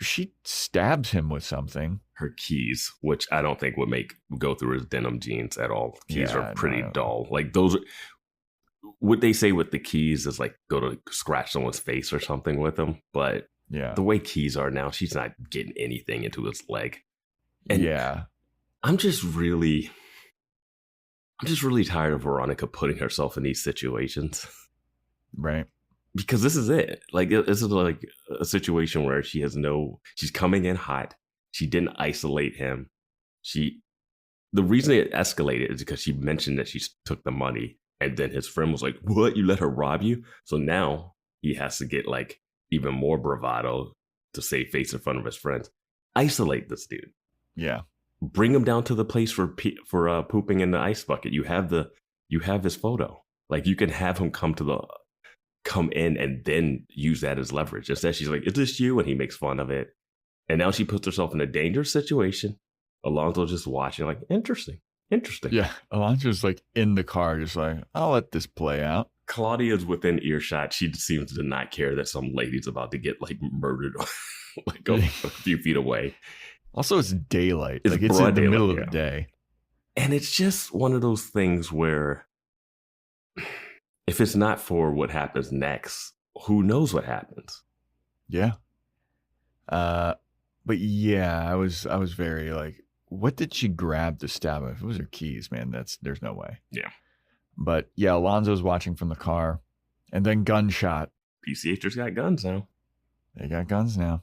She stabs him with something. Her keys, which I don't think would go through his denim jeans at all. Keys are pretty dull. Like those, what they say with the keys is like go to scratch someone's face or something with them. But the way keys are now, she's not getting anything into his leg. And I'm just really tired of Veronica putting herself in these situations. Right. Because this is it. Like, this is like a situation where she's coming in hot. She didn't isolate him. The reason it escalated is because she mentioned that she took the money. And then his friend was like, what? You let her rob you? So now he has to get like even more bravado to save face in front of his friends. Isolate this dude. Yeah. Bring him down to the place for pooping in the ice bucket. You have his photo. Like, you can have him come in and then use that as leverage. Instead, she's like, is this you? And he makes fun of it. And now she puts herself in a dangerous situation. Alonso's just watching, like, interesting. Yeah, Alonso's like in the car, just like, I'll let this play out. Claudia's within earshot. She seems to not care that some lady's about to get like murdered like a few feet away. Also, it's daylight. It's in the middle of the day. And it's just one of those things where if it's not for what happens next, who knows what happens? Yeah. But yeah, I was very like, what did she grab to stab him? If it was her keys, man, there's no way. Yeah. But yeah, Alonso's watching from the car, and then gunshot. PCHers got guns now. They got guns now.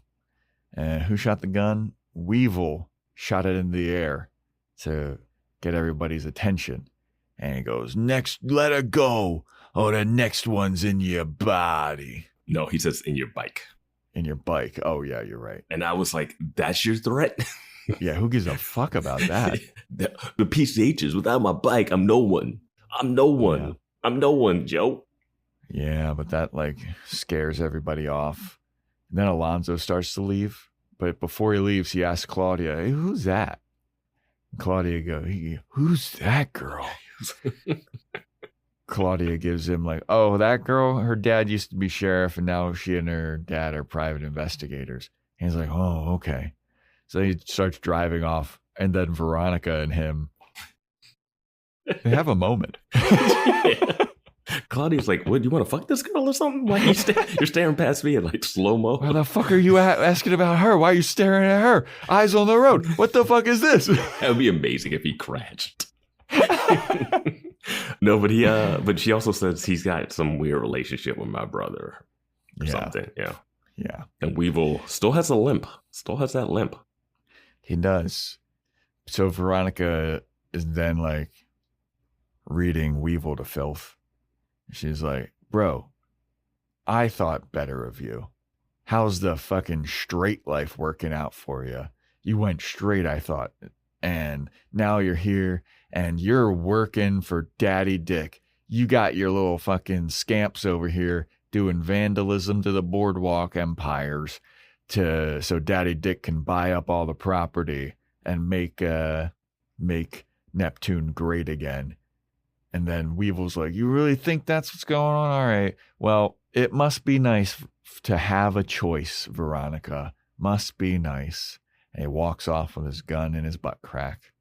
And who shot the gun? Weevil shot it in the air to get everybody's attention. And he goes, next, let her go. Oh, the next one's in your body. No, he says in your bike. In your bike. Oh, yeah, you're right. And I was like, that's your threat? Yeah, who gives a fuck about that? the PCHs, without my bike, I'm no one. I'm no one. Yeah. I'm no one, Joe. Yeah, but that like scares everybody off. And then Alonso starts to leave. But before he leaves, he asks Claudia, hey, who's that? And Claudia goes, who's that girl? Claudia gives him like, oh, that girl, her dad used to be sheriff and now she and her dad are private investigators. And he's like, oh, okay. So he starts driving off, and then Veronica and him, they have a moment. Claudia's like, "What? You want to fuck this girl or something? Why you're staring past me in like slow mo? Why the fuck are you asking about her? Why are you staring at her? Eyes on the road. What the fuck is this? That would be amazing if he crashed." No, but she also says he's got some weird relationship with my brother or something. Yeah. Yeah. And Weevil still has a limp. Still has that limp. He does. So Veronica is then like reading Weevil to filth. She's like, bro, I thought better of you. How's the fucking straight life working out for you? You went straight, I thought. And now you're here and you're working for Daddy Dick. You got your little fucking scamps over here doing vandalism to the boardwalk empires so Daddy Dick can buy up all the property and make Neptune great again. And then Weevil's like, you really think that's what's going on? All right. Well, it must be nice to have a choice, Veronica. Must be nice. And he walks off with his gun in his butt crack.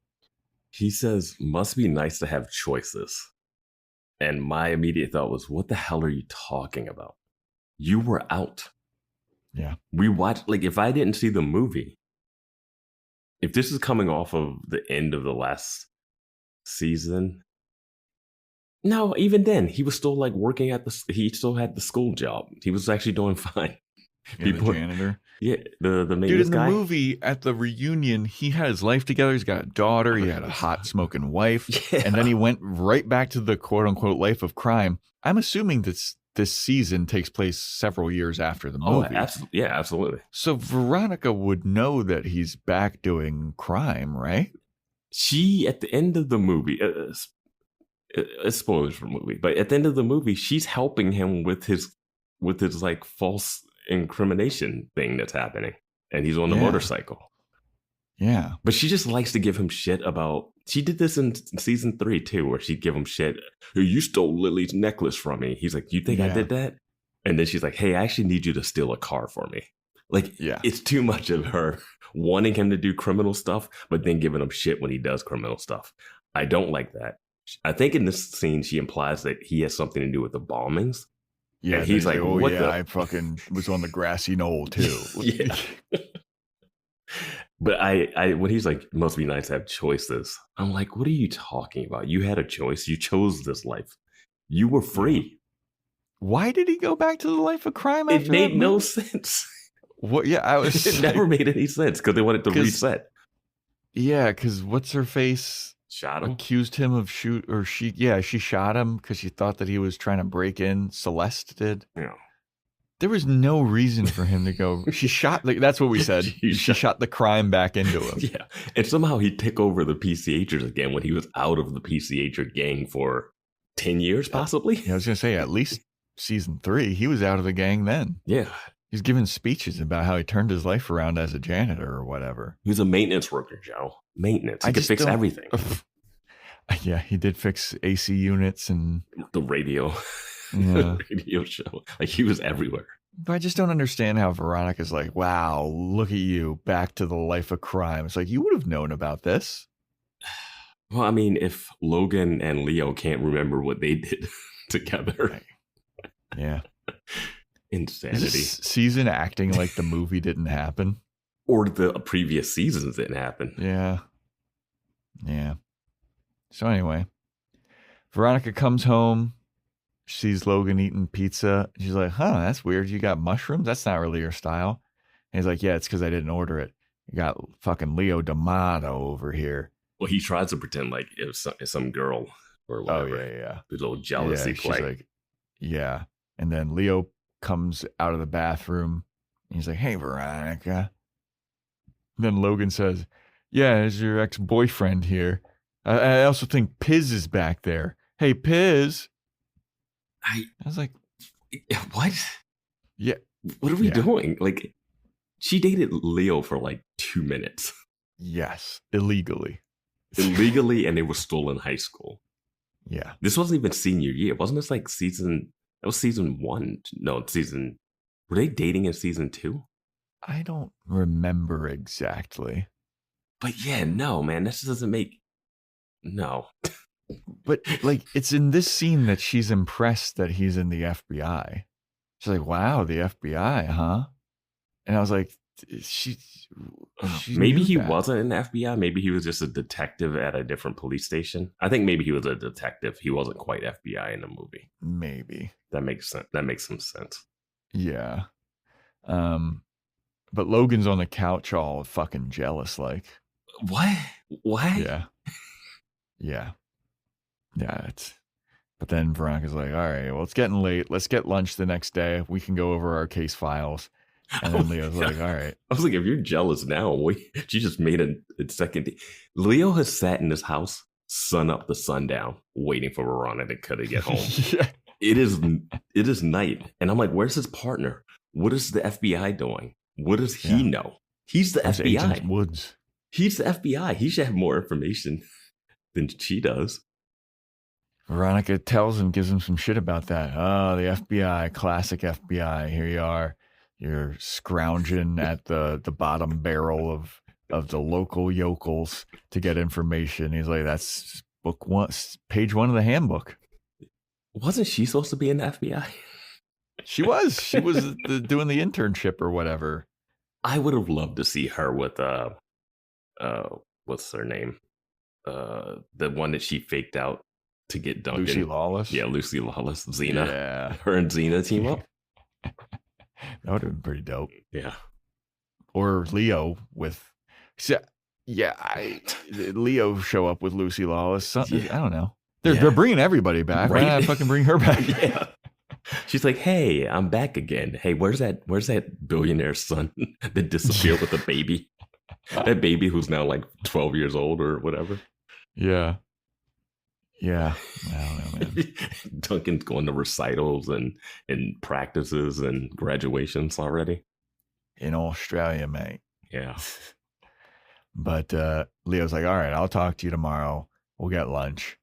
He says, must be nice to have choices. And my immediate thought was, what the hell are you talking about? You were out. Yeah. We watched, like, if I didn't see the movie, if this is coming off of the end of the last season, no, even then, he was still like working he still had the school job. He was actually doing fine. Yeah, the janitor. Yeah, the maintenance dude in the guy. movie at the reunion, he had his life together. He's got a daughter. He had a hot smoking wife, and then he went right back to the quote unquote life of crime. I'm assuming this season takes place several years after the movie. Yeah, absolutely. So Veronica would know that he's back doing crime, right? She at the end of the movie. It's spoilers for the movie, but at the end of the movie, she's helping him with his like false incrimination thing that's happening, and he's on the motorcycle. Yeah, but she just likes to give him shit about. She did this in season 3 too, where she'd give him shit. Hey, you stole Lily's necklace from me. He's like, you think I did that? And then she's like, hey, I actually need you to steal a car for me. Like, it's too much of her wanting him to do criminal stuff, but then giving him shit when he does criminal stuff. I don't like that. I think in this scene, she implies that he has something to do with the bombings. Yeah, and he's like, oh, yeah, I fucking was on the grassy knoll, too. Yeah. But I when he's like, must be nice to have choices. I'm like, what are you talking about? You had a choice. You chose this life. You were free. Why did he go back to the life of crime after It made no sense. What? Yeah, it never made any sense because they wanted to reset. Yeah, because what's her face? Shot him? Accused him of she shot him because she thought that he was trying to break in. Celeste did. Yeah. There was no reason for him to go. She shot, that's what we said. She shot the crime back into him. Yeah. And somehow he took over the PCHers again when he was out of the PCHer gang for 10 years, possibly. Yeah, I was going to say, at least season 3, he was out of the gang then. Yeah. He's giving speeches about how he turned his life around as a janitor or whatever. He was a maintenance worker, Joe. Maintenance. He could fix everything. Yeah, he did fix AC units and the radio. Yeah. Radio show. Like, he was everywhere. But I just don't understand how Veronica's like, wow, look at you, back to the life of crime. It's like, you would have known about this. Well, I mean, if Logan and Leo can't remember what they did together. Yeah. Insanity. Is this season acting like the movie didn't happen? Or the previous seasons didn't happen. Yeah. Yeah. So anyway, Veronica comes home. She sees Logan eating pizza. She's like, huh, that's weird. You got mushrooms? That's not really your style. And he's like, yeah, it's because I didn't order it. You got fucking Leo D'Amato over here. Well, he tries to pretend like it was some girl or whatever. Oh, yeah. There's a little jealousy play. She's like, yeah. And then Leo comes out of the bathroom. And he's like, hey, Veronica. And then Logan says, yeah, is your ex-boyfriend here? I also think Piz is back there. Hey, Piz. I was like, what? Yeah. What are we doing? Like, she dated Leo for like 2 minutes. Yes. Illegally. Illegally, and they were still in high school. Yeah. This wasn't even senior year. Wasn't this like that was season 1? No, were they dating in season 2? I don't remember exactly. But yeah, no, man, this doesn't make, no. But like, it's in this scene that she's impressed that he's in the FBI. She's like, wow, the FBI, huh? And I was like, she maybe he that. wasn't in the FBI. Maybe he was just a detective at a different police station. I think maybe he was a detective. He wasn't quite FBI in the movie. Maybe. That makes sense. That makes some sense. Yeah. But Logan's on the couch all fucking jealous, like. What? Yeah. Yeah. Yeah, but then Veronica's like, all right, well, it's getting late. Let's get lunch the next day. We can go over our case files. And then Leo's like, all right. I was like, if you're jealous now, she just made a second. Leo has sat in this house sun up to sundown waiting for Veronica to get home. Yeah. It is night. And I'm like, where's his partner? What is the FBI doing? What does he know? He's the FBI. Agent Woods. He's the FBI. He should have more information than she does. Veronica tells him, gives him some shit about that. Oh, the FBI, classic FBI. Here you are. You're scrounging at the bottom barrel of the local yokels to get information. He's like, that's book one, page 1 of the handbook. Wasn't she supposed to be in the FBI? She was. She was doing the internship or whatever. I would have loved to see her with what's her name? The one that she faked out to get Duncan. Lucy Lawless? Yeah, Lucy Lawless. Xena. Yeah. Her and Xena team up. That would have been pretty dope. Yeah. Or Leo with... Leo show up with Lucy Lawless. I don't know. They're bringing everybody back. Right? Why not fucking bring her back? Yeah. She's like, hey, I'm back again. Hey, where's that billionaire son that disappeared with the baby? That baby who's now like 12 years old or whatever. Yeah. Yeah. I don't know, man. Duncan's going to recitals and practices and graduations already. In Australia, mate. Yeah. But Leo's like, all right, I'll talk to you tomorrow. We'll get lunch.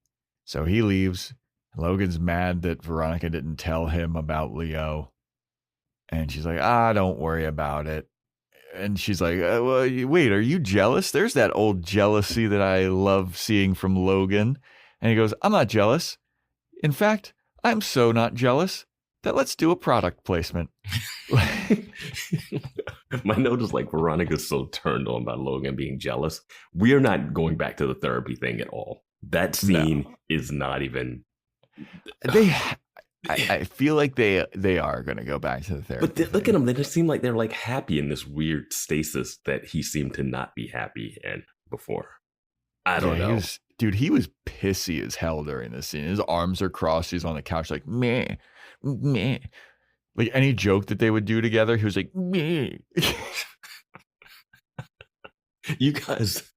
So he leaves. Logan's mad that Veronica didn't tell him about Leo. And she's like, don't worry about it. And she's like, well, wait, are you jealous? There's that old jealousy that I love seeing from Logan. And he goes, I'm not jealous. In fact, I'm so not jealous that let's do a product placement. My note is like, Veronica's so turned on by Logan being jealous. We are not going back to the therapy thing at all. That scene is not even... I feel like they are going to go back to the therapy. But look at them. They just seem like they're like happy in this weird stasis that he seemed to not be happy in before. I don't know. He was pissy as hell during this scene. His arms are crossed. He's on the couch like, meh, meh. Like any joke that they would do together, he was like, meh. You guys...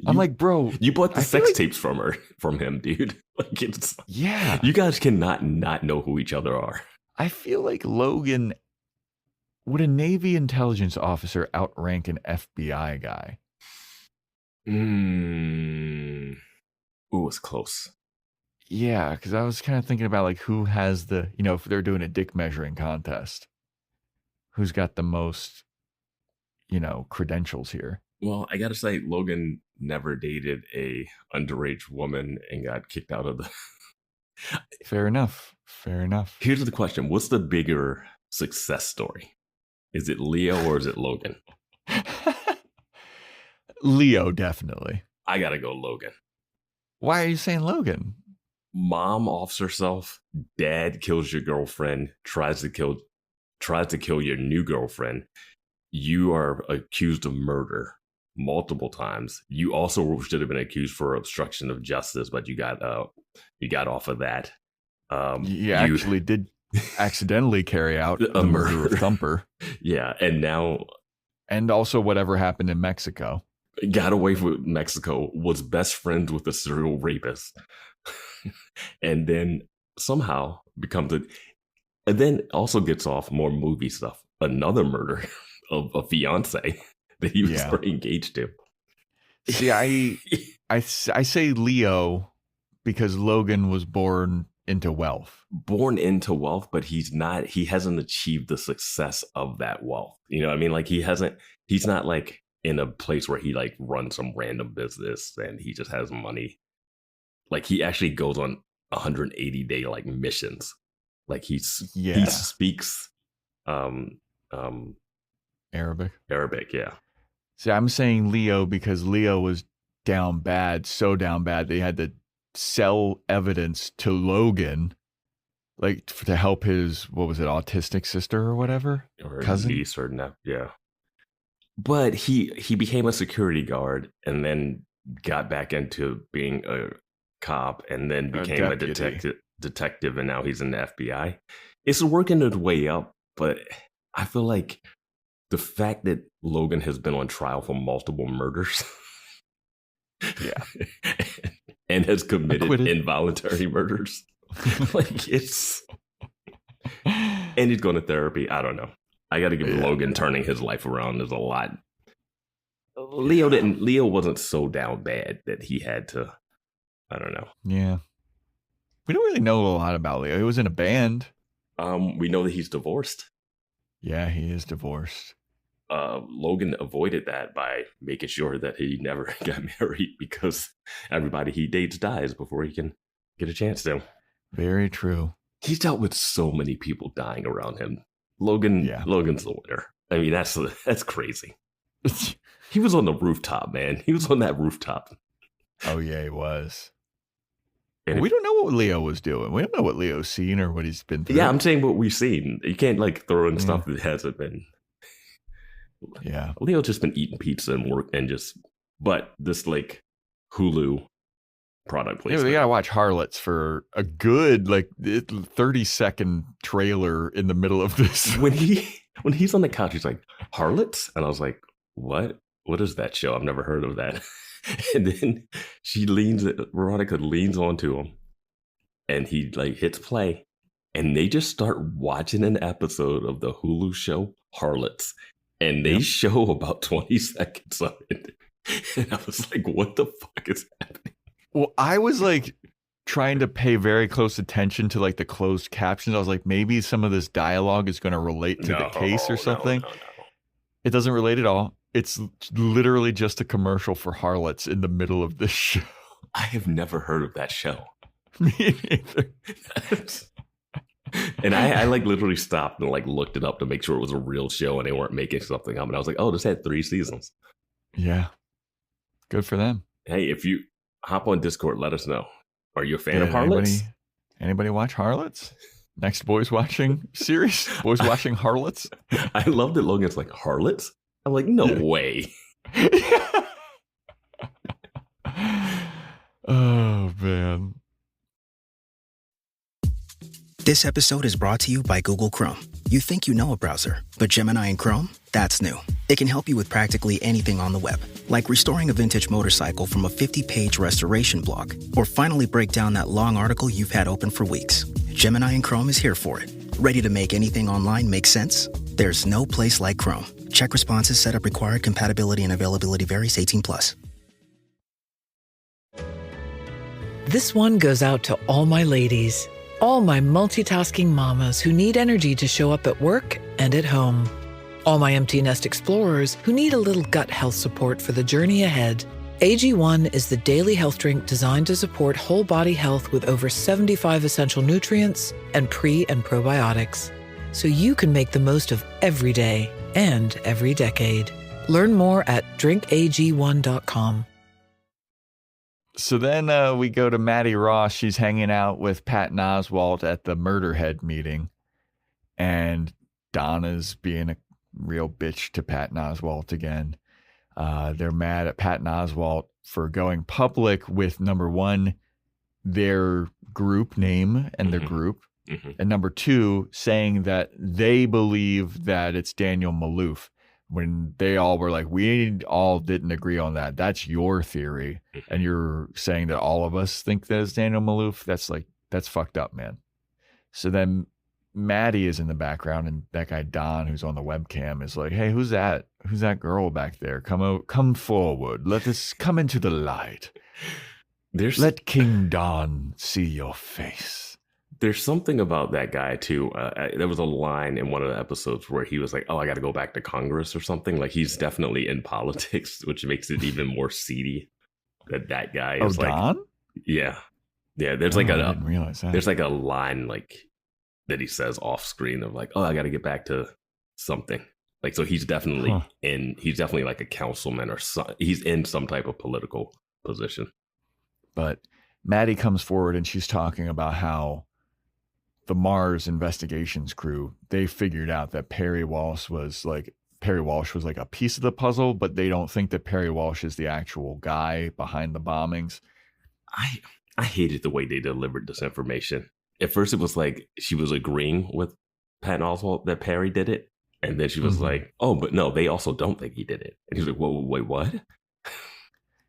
I'm like, bro, you bought the sex tapes from him, dude. Like it's you guys cannot not know who each other are. I feel like Logan, would a Navy intelligence officer outrank an FBI guy? Ooh, it's close. Yeah, because I was kind of thinking about like who has the, if they're doing a dick measuring contest, who's got the most, credentials here. Well, I gotta say, Logan never dated a underage woman and got kicked out of the... Fair enough. Here's the question. What's the bigger success story? Is it Leo or is it Logan? Leo, definitely. I gotta go Logan. Why are you saying Logan? Mom offs herself. Dad kills your girlfriend. Tries to kill your new girlfriend. You are accused of murder multiple times. You also should have been accused for obstruction of justice, but you got off of that. You actually did accidentally carry out the murder of Thumper. Yeah, and also whatever happened in Mexico. Got away from Mexico, was best friends with a serial rapist, and then somehow becomes and then also gets off more movie stuff. Another murder of a fiance that he was very engaged to. See, I say Leo because Logan was born into wealth. Born into wealth, but he hasn't achieved the success of that wealth. You know what I mean? Like he's not like in a place where he like runs some random business and he just has money. Like he actually goes on 180-day like missions. Like he Yeah. speaks Arabic. Arabic, yeah. See, I'm saying Leo because Leo was down bad, so down bad they had to sell evidence to Logan, like to help his, what was it, autistic sister or whatever, Or cousin. niece or yeah. But he became a security guard and then got back into being a cop and then became a detective, and now he's in the FBI. It's working its way up, but I feel like the fact that Logan has been on trial for multiple murders, Yeah, and has committed Acquitted. involuntary murders, like it's, and he's going to therapy. I don't know. I got to give Logan turning his life around. There's a lot. Leo wasn't so down bad that he had to. I don't know. Yeah. We don't really know a lot about Leo. He was in a band. We know that he's divorced. Yeah, he is divorced. Logan avoided that by making sure that he never got married because everybody he dates dies before he can get a chance to. Very true. He's dealt with so many people dying around him. Logan's the winner. I mean, that's crazy. He was on the rooftop, man. He was on that rooftop. Oh, yeah, he was. And we don't know what Leo was doing. We don't know what Leo's seen or what he's been through. Yeah, I'm saying what we've seen. You can't like throw in stuff that hasn't been. Yeah. Leo's just been eating pizza and work and just, but this like Hulu product placement. Yeah, we gotta watch Harlots for a good 30-second trailer in the middle of this. When he's on the couch, he's like, Harlots? And I was like, what? What is that show? I've never heard of that. And then Veronica leans onto him and he like hits play and they just start watching an episode of the Hulu show Harlots. And they show about 20 seconds of it. And I was like, what the fuck is happening? Well, I was like trying to pay very close attention to like the closed captions. I was like, maybe some of this dialogue is going to relate to the case or something. No. It doesn't relate at all. It's literally just a commercial for Harlots in the middle of this show. I have never heard of that show. Me neither. And I like literally stopped and like looked it up to make sure it was a real show and they weren't making something up. And I was like, oh, this had 3 seasons. Yeah. Good for them. Hey, if you hop on Discord, let us know. Are you a fan of Harlots? Anybody watch Harlots? Next Boys Watching series? Boys Watching Harlots? I love that Logan's like, Harlots? I'm like, no way. Oh, man. This episode is brought to you by Google Chrome. You think you know a browser, but Gemini and Chrome? That's new. It can help you with practically anything on the web, like restoring a vintage motorcycle from a 50-page restoration blog, or finally break down that long article you've had open for weeks. Gemini and Chrome is here for it. Ready to make anything online make sense? There's no place like Chrome. Check responses, setup required, compatibility and availability varies, 18+. This one goes out to all my ladies. All my multitasking mamas who need energy to show up at work and at home. All my empty nest explorers who need a little gut health support for the journey ahead. AG1 is the daily health drink designed to support whole body health with over 75 essential nutrients and pre- and probiotics. So you can make the most of every day and every decade. Learn more at drinkag1.com. So then we go to Maddie Ross. She's hanging out with Patton Oswalt at the Murderhead meeting. And Donna's being a real bitch to Patton Oswalt again. They're mad at Patton Oswalt for going public with, number one, their group name and their group. Mm-hmm. And number two, saying that they believe that it's Daniel Maloof. When they all were like, we all didn't agree on that. That's your theory. And you're saying that all of us think that it's Daniel Maloof. That's fucked up, man. So then Maddie is in the background and that guy Don, who's on the webcam, is like, hey, who's that? Who's that girl back there? Come forward. Let us come into the light. Let King Don see your face. There's something about that guy, too. There was a line in one of the episodes where he was like, oh, I got to go back to Congress or something. Like, he's definitely in politics, which makes it even more seedy that guy is like... Don? Yeah. Yeah, there's I didn't realize that. There's like a line like that he says off screen of like, oh, I got to get back to something. Like, so he's definitely he's definitely like a councilman or he's in some type of political position. But Maddie comes forward and she's talking about how the Mars investigations crew, they figured out that Perry Walsh was like a piece of the puzzle, but they don't think that Perry Walsh is the actual guy behind the bombings. I hated the way they delivered this information. At first, it was like she was agreeing with Patton Oswalt that Perry did it. And then she was like, oh, but no, they also don't think he did it. And he's like, whoa, wait, what?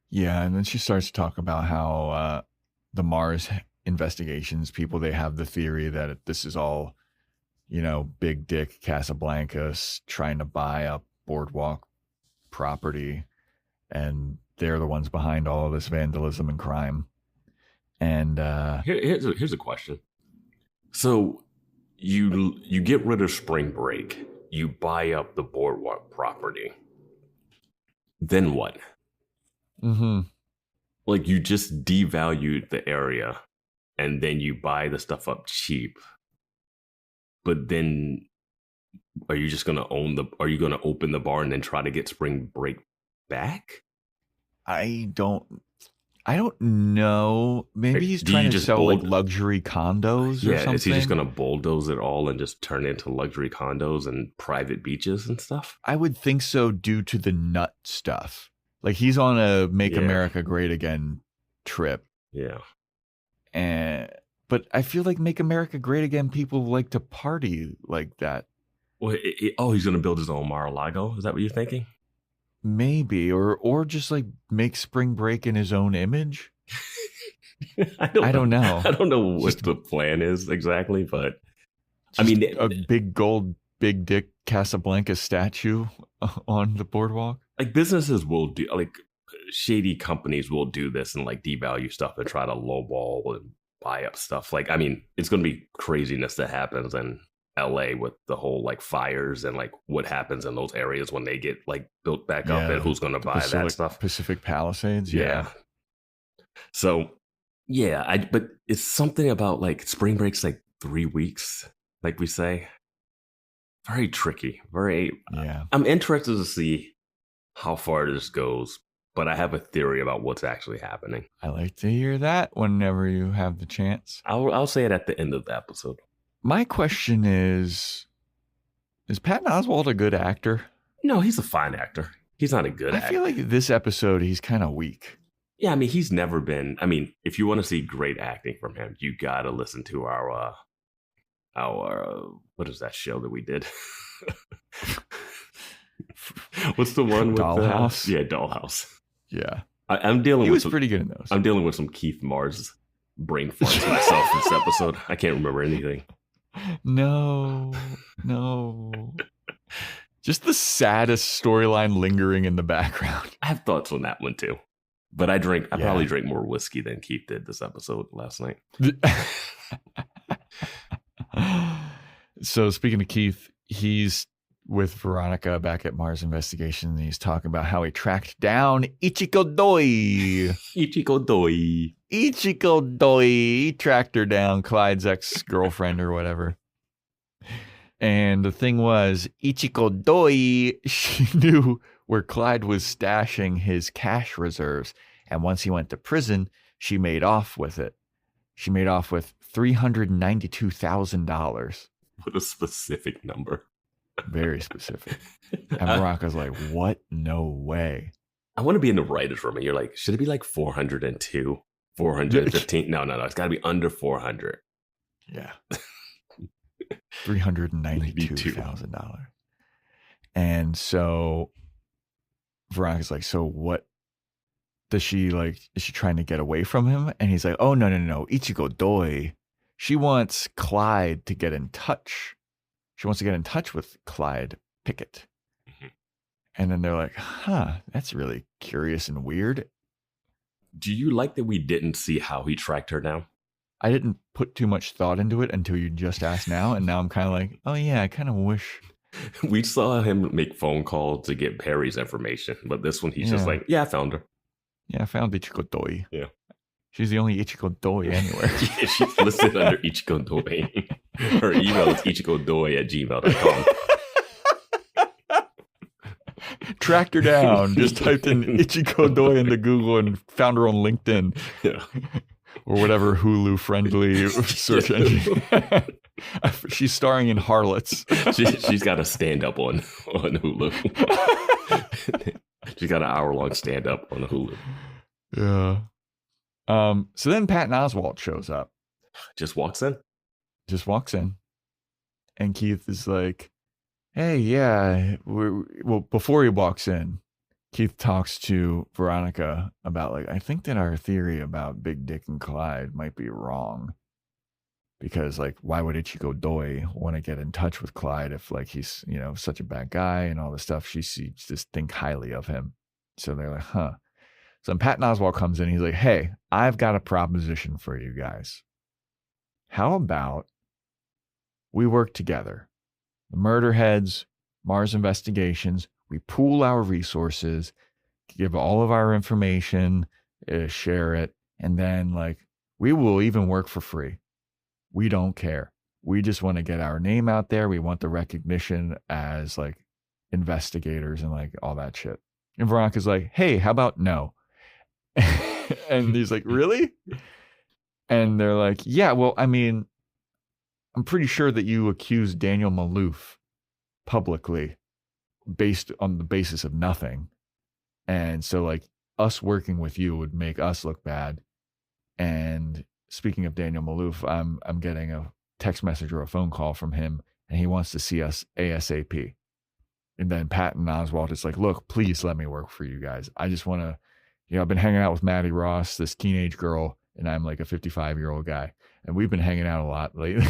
Yeah. And then she starts to talk about how the Mars investigations people, they have the theory that this is all, big dick Casablancas trying to buy up boardwalk property. And they're the ones behind all of this vandalism and crime. And here's a question. So you get rid of spring break, you buy up the boardwalk property. Then what? Like you just devalued the area and then you buy the stuff up cheap. But then are you just going to open the bar and then try to get spring break back? I don't know. Maybe he's trying to sell like luxury condos or something. Is he just going to bulldoze it all and just turn it into luxury condos and private beaches and stuff? I would think so due to the nut stuff. Like he's on a Make America Great Again trip. Yeah. But I feel like Make America Great Again people like to party like that. Well, he's going to build his own Mar-a-Lago? Is that what you're thinking? Maybe, or just like make spring break in his own image. I don't know. I don't know what Just the plan is exactly, but I mean, a big gold, big dick Casablanca statue on the boardwalk. Like businesses will do, like shady companies will do this and like devalue stuff and try to lowball and buy up stuff. Like, I mean, it's going to be craziness that happens in LA with the whole like fires and like what happens in those areas when they get like built back up and who's going to buy that stuff. Pacific Palisades. Yeah. So yeah, but it's something about like spring break's like 3 weeks, like we say. Very tricky. I'm interested to see how far this goes, but I have a theory about what's actually happening. I like to hear that whenever you have the chance. I'll say it at the end of the episode. My question is Patton Oswalt a good actor? No, he's a fine actor. He's not a good actor. I feel like this episode, he's kind of weak. Yeah, I mean, he's never been... I mean, if you want to see great acting from him, you got to listen to our what is that show that we did? What's the one with... Dollhouse? Yeah, Dollhouse. Yeah. I'm dealing he with... was pretty good in those. I'm dealing with some Keith Mars brain farts myself this episode. I can't remember anything. No. Just the saddest storyline lingering in the background. I have thoughts on that one too. But I probably drank more whiskey than Keith did this episode last night. So speaking of Keith, he's with Veronica back at Mars Investigation, and he's talking about how he tracked down Ichiko Doi. He tracked her down, Clyde's ex-girlfriend or whatever. And the thing was, Ichiko Doi, she knew where Clyde was stashing his cash reserves. And once he went to prison, she made off with it. She made off with $392,000. What a specific number. Very specific. And Veronica's like, what? No way. I want to be in the writer's room. And you're like, should it be like 402, 415? No. It's got to be under 400. Yeah. $392,000. And so Veronica's like, so what does she like? Is she trying to get away from him? And he's like, oh, no. Ichiko Doi. She wants Clyde to get in touch. She wants to get in touch with Clyde Pickett. Mm-hmm. And then they're like, that's really curious and weird. Do you like that we didn't see how he tracked her down? I didn't put too much thought into it until you just asked now. And now I'm kind of like, oh, yeah, I kind of wish. We saw him make phone calls to get Perry's information. But this one, he's just like, yeah, I found her. Yeah, I found Ichiko Doi. Yeah. She's the only Ichiko Doi anywhere. Yeah, she's listed under Ichiko Doi. Her email is ichikodoi@gmail.com. Tracked her down. Just typed in Ichiko Doi into Google and found her on LinkedIn. Yeah. Or whatever Hulu friendly search engine. She's starring in Harlots. She's got a stand up on Hulu. She's got an hour-long stand up on Hulu. Yeah. So then Patton Oswalt shows up. Just walks in. And Keith is like, hey, yeah. Well, before he walks in, Keith talks to Veronica about, like, I think that our theory about Big Dick and Clyde might be wrong. Because, like, why would Ichiko Doi want to get in touch with Clyde if, like, he's, you know, such a bad guy and all this stuff? She just think highly of him. So they're like, huh. So then Patton Oswalt comes in. He's like, hey, I've got a proposition for you guys. How about we work together? The murder heads, Mars Investigations, we pool our resources, give all of our information, share it, and then, like, we will even work for free. We don't care. We just want to get our name out there. We want the recognition as, like, investigators and, like, all that shit. And Veronica's like, hey, how about no? And he's like, really? And they're like, yeah, well, I mean, I'm pretty sure that you accused Daniel Maloof publicly based on the basis of nothing. And so, like, us working with you would make us look bad. And speaking of Daniel Maloof, I'm getting a text message or a phone call from him, and he wants to see us ASAP. And then Patton Oswalt is like, look, please let me work for you guys. I just want to, you know, I've been hanging out with Maddie Ross, this teenage girl, and I'm like a 55-year-old guy. And we've been hanging out a lot lately.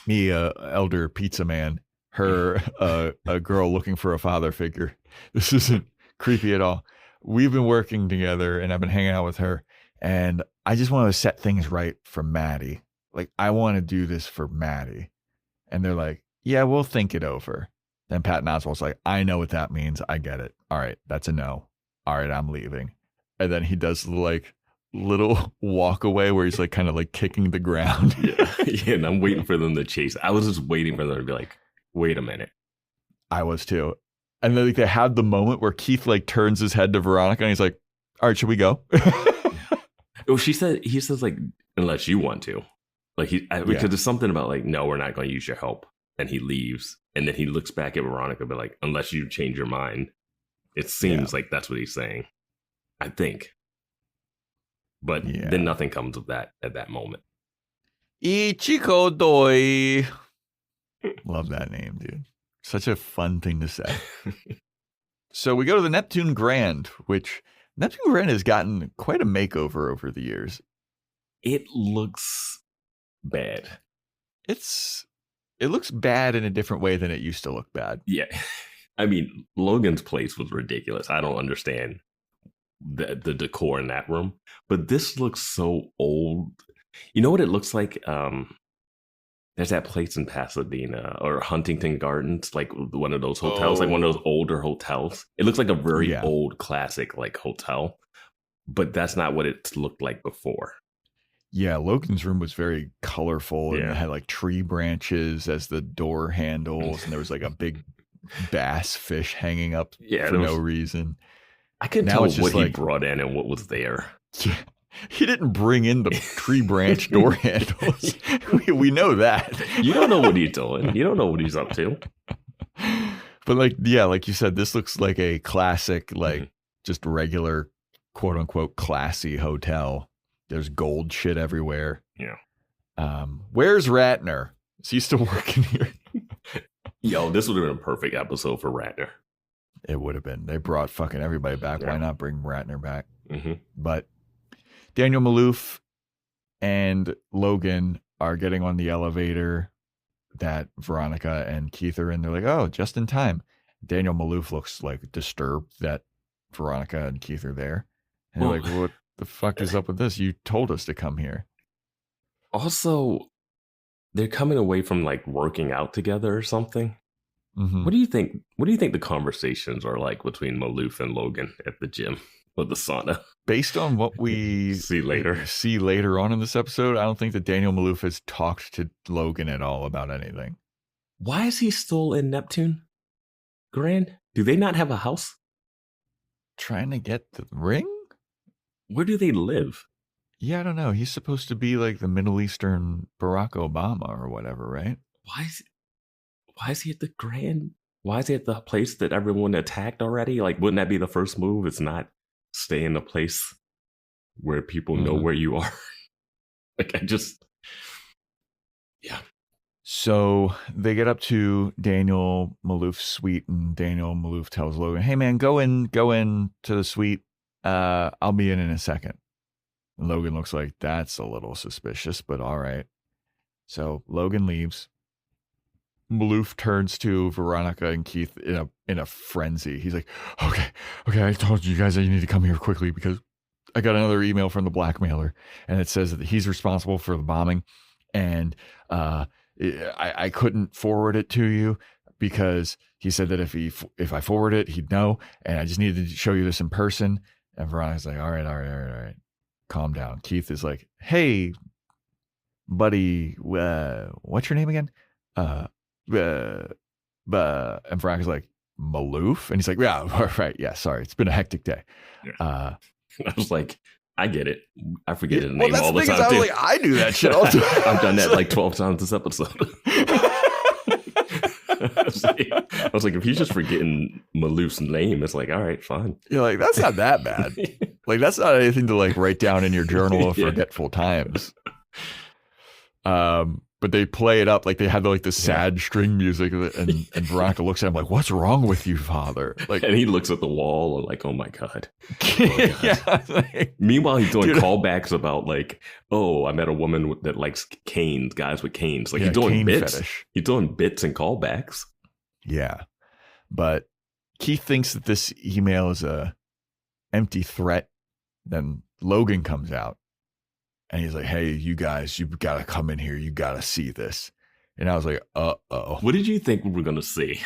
Me, elder pizza man, her, a girl looking for a father figure. This isn't creepy at all. We've been working together, and I've been hanging out with her. And I just want to set things right for Maddie. Like, I want to do this for Maddie. And they're like, yeah, we'll think it over. Then Patton Oswalt's like, I know what that means. I get it. All right, that's a no. All right, I'm leaving. And then he does, like, little walk away where he's, like, kind of like kicking the ground. Yeah, and I'm waiting for them to chase. I was just waiting for them to be like, wait a minute. I was too. And then, like, they had the moment where Keith, like, turns his head to Veronica and he's like, all right, should we go? Oh, he says, like, unless you want to. Like, because there's something about, like, no, we're not going to use your help. And he leaves. And then he looks back at Veronica, but, like, unless you change your mind. It seems like that's what he's saying. I think. But then nothing comes of that at that moment. Ichiko Doi. Love that name, dude. Such a fun thing to say. So we go to the Neptune Grand, which Neptune Grand has gotten quite a makeover over the years. It looks bad. It looks bad in a different way than it used to look bad. Yeah. I mean, Logan's place was ridiculous. I don't understand the decor in that room. But this looks so old. You know what it looks like? There's that place in Pasadena or Huntington Gardens, like one of those hotels, like one of those older hotels. It looks like a very old classic like hotel, but that's not what it looked like before. Yeah, Logan's room was very colorful and it had like tree branches as the door handles, and there was like a big bass fish hanging up for no reason. I couldn't tell what he brought in and what was there. Yeah. He didn't bring in the tree branch door handles. We know that. You don't know what he's doing. You don't know what he's up to. But like you said, this looks like a classic, like just regular, quote unquote, classy hotel. There's gold shit everywhere. Yeah. Where's Ratner? Is he still working here? Yo, this would have been a perfect episode for Ratner. It would have been. They brought fucking everybody back. Yeah. Why not bring Ratner back? Mm-hmm. But Daniel Maloof and Logan are getting on the elevator that Veronica and Keith are in. They're like, oh, just in time. Daniel Maloof looks like disturbed that Veronica and Keith are there. And they're like, what the fuck is up with this? You told us to come here. Also, they're coming away from like working out together or something. Mm-hmm. What do you think? What do you think the conversations are like between Maloof and Logan at the gym? with the sauna. Based on what we see later on in this episode, I don't think that Daniel Maloof has talked to Logan at all about anything. Why is he still in Neptune? Grand? Do they not have a house? Trying to get the ring? Where do they live? Yeah, I don't know. He's supposed to be like the Middle Eastern Barack Obama or whatever, right? Why is he at the Grand? Why is he at the place that everyone attacked already? Like, wouldn't that be the first move? It's not stay in a place where people know where you are. Like, yeah. So they get up to Daniel Maloof's suite, and Daniel Maloof tells Logan, "Hey man, go in to the suite. I'll be in a second." And Logan looks like that's a little suspicious, but all right. So Logan leaves. Maloof turns to Veronica and Keith in a frenzy. He's like, okay, I told you guys that you need to come here quickly because I got another email from the blackmailer, and it says that he's responsible for the bombing, and I couldn't forward it to you because he said that if I forward it, he'd know, and I just needed to show you this in person. And Veronica's like, all right, calm down. Keith is like, hey, buddy, what's your name again? And Veronica's like, Maloof? And he's like, yeah, right. Yeah, sorry. It's been a hectic day. Yeah. I was like, I get it. I forget his name all the time. I, like, I do that shit all the time. I've done that like 12 times this episode. I was like, if he's just forgetting Maloof's name, it's like, all right, fine. You're like, that's not that bad. Like, that's not anything to like write down in your journal of forgetful times. But they play it up like they had like the sad string music, and Veronica looks at him like, "What's wrong with you, father?" Like, and he looks at the wall and like, "Oh my god." Like, meanwhile, he's doing callbacks about like, "Oh, I met a woman that likes canes, guys with canes." Like he's doing bits. Fetish. He's doing bits and callbacks. Yeah, but Keith thinks that this email is a empty threat. Then Logan comes out. And he's like, hey, you guys, you've got to come in here. You got to see this. And I was like, uh-oh. What did you think we were going to see?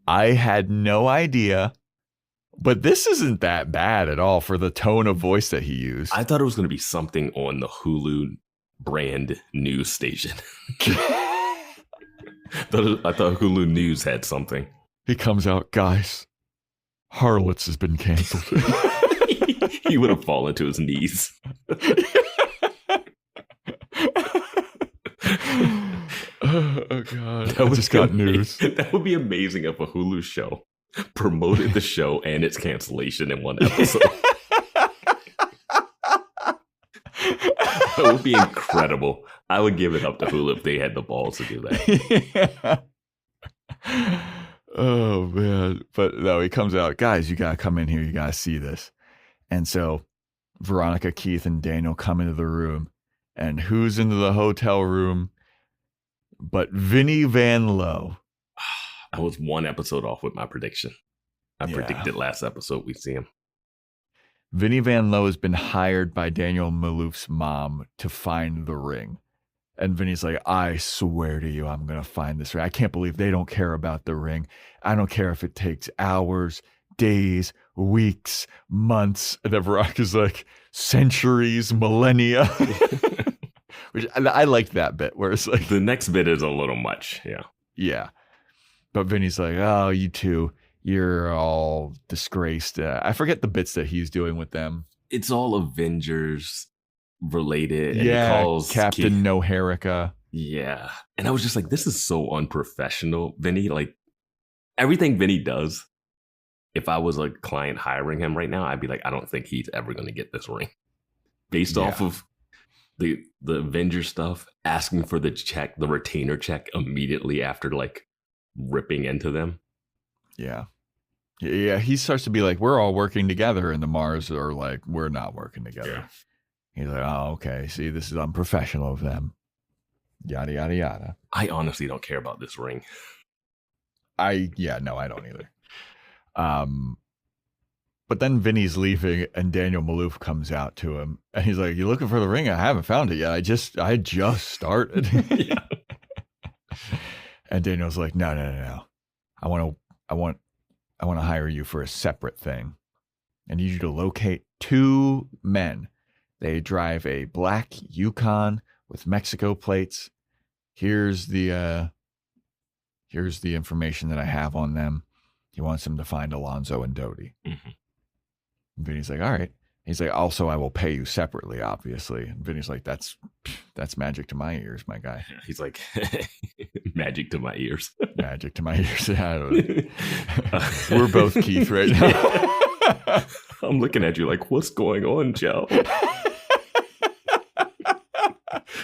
I had no idea. But this isn't that bad at all for the tone of voice that he used. I thought it was going to be something on the Hulu brand news station. I thought Hulu News had something. He comes out, guys, Harlots has been canceled. He would have fallen to his knees. Oh god! I just got news. That would be amazing if a Hulu show promoted the show and its cancellation in one episode. That would be incredible. I would give it up to Hulu if they had the balls to do that. Yeah. Oh man! But no, he comes out, guys. You gotta come in here. You gotta see this. And so Veronica, Keith, and Daniel come into the room, and who's into the hotel room but Vinnie Van Lowe? I was one episode off with my prediction. I predicted last episode we'd see him. Vinnie Van Lowe has been hired by Daniel Maloof's mom to find the ring. And Vinny's like, I swear to you, I'm going to find this ring. I can't believe they don't care about the ring. I don't care if it takes hours, days, weeks, months. And then Veronica's like, centuries, millennia. Which I liked that bit where it's like. The next bit is a little much. Yeah. Yeah. But Vinny's like, oh, you two, you're all disgraced. I forget the bits that he's doing with them. It's all Avengers related. And yeah. He calls Captain No Herica. Yeah. And I was just like, this is so unprofessional, Vinny. Like everything Vinny does. If I was a client hiring him right now, I'd be like, I don't think he's ever going to get this ring. Based off of the Avengers stuff, asking for the check, the retainer check immediately after like ripping into them. Yeah. Yeah. He starts to be like, we're all working together. And the Mars are like, we're not working together. Yeah. He's like, oh, okay. See, this is unprofessional of them. Yada, yada, yada. I honestly don't care about this ring. No, I don't either. But then Vinny's leaving and Daniel Maloof comes out to him and he's like, you looking for the ring? I haven't found it yet. I just started. Yeah. And Daniel's like, no. I want to hire you for a separate thing. I need you to locate 2 men. They drive a black Yukon with Mexico plates. Here's the information that I have on them. He wants them to find Alonzo and Dodie. Mm-hmm. And Vinny's like, all right. He's like, also, I will pay you separately, obviously. And Vinny's like, that's magic to my ears, my guy. He's like, magic to my ears. Magic to my ears. We're both Keith right now. I'm looking at you like, what's going on, Joe?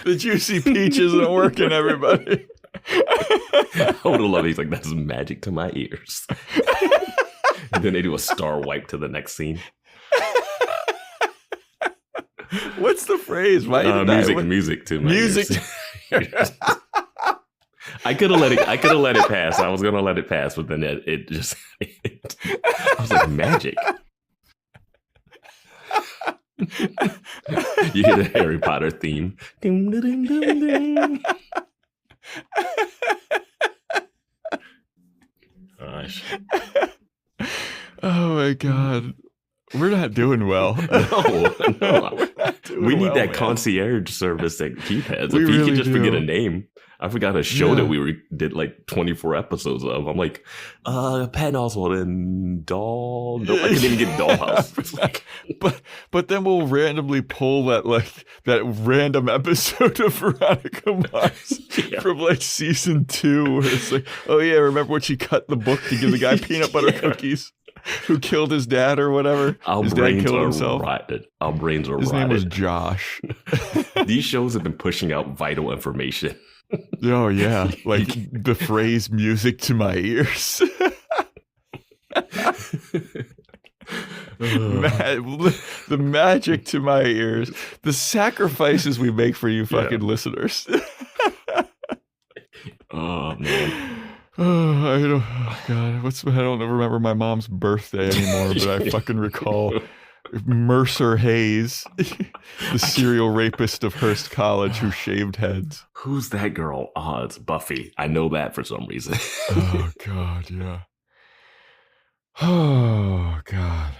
The juicy peach isn't working, everybody. I would have loved it. He's like, that's magic to my ears. And then they do a star wipe to the next scene. What's the phrase? Why music to my ears. I could have let it pass. I was gonna let it pass, but then it just I was like, magic. You hear the Harry Potter theme. Ding, ding, ding, ding. Gosh. Oh my God. We're not doing well. No. We need that concierge service that Keith has. If he could just forget a name. I forgot a show that we did like 24 episodes of. I'm like, Patton Oswalt and Doll. No, I couldn't even get Dollhouse. Like, but then we'll randomly pull that random episode of Veronica Mars from like season 2 where it's like, oh yeah, remember when she cut the book to give the guy peanut butter cookies? Who killed his dad or whatever? His dad killed himself. Our brains are His rotted. name was Josh. These shows have been pushing out vital information. Oh yeah, like the phrase "music to my ears." The magic to my ears. The sacrifices we make for you fucking listeners. Oh man. Oh God, I don't remember my mom's birthday anymore, but I fucking recall Mercer Hayes, the serial rapist of Hearst College who shaved heads. Who's that girl? Oh, it's Buffy. I know that for some reason. Oh God, yeah. Oh God.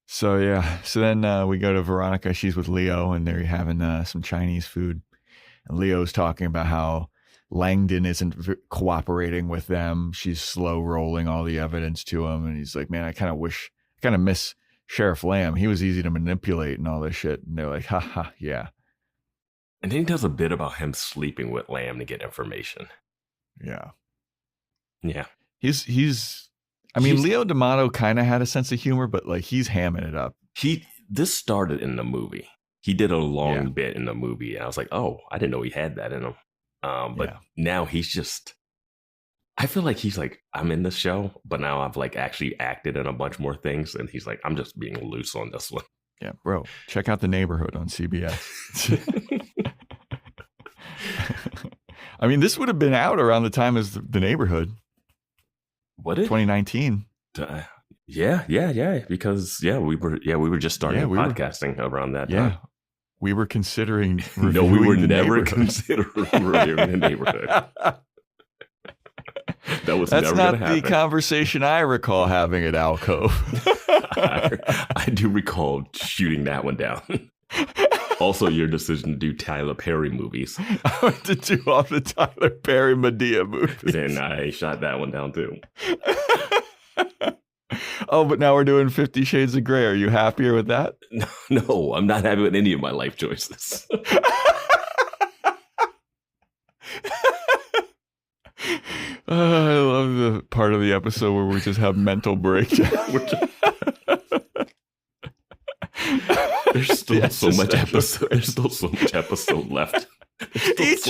So then we go to Veronica. She's with Leo, and they're having some Chinese food. And Leo's talking about how Langdon isn't cooperating with them. She's slow rolling all the evidence to him. And he's like, man, I kind of miss Sheriff Lamb. He was easy to manipulate and all this shit. And they're like, haha, yeah. And then he does a bit about him sleeping with Lamb to get information. Yeah. Yeah. Leo D'Amato kind of had a sense of humor, but like he's hamming it up. This started in the movie. He did a long bit in the movie. And I was like, oh, I didn't know he had that in him. But now he's just, I feel like he's like, I'm in the show, but now I've like actually acted in a bunch more things. And he's like, I'm just being loose on this one. Yeah, bro, check out The Neighborhood on CBS. I mean, this would have been out around the time as The Neighborhood. What? 2019. Yeah. Because we were just starting podcasting around that time. Yeah. We were considering No, we were never considering reviewing The Neighborhood. That's never going to happen. The conversation I recall having at Alcove. I do recall shooting that one down. Also, your decision to do Tyler Perry movies. I went to do all the Tyler Perry Medea movies. And I shot that one down too. Oh, but now we're doing 50 Shades of Grey. Are you happier with that? No, I'm not happy with any of my life choices. I love the part of the episode where we just have mental breakdown. There's still so much episode. There's still so much episode left. There's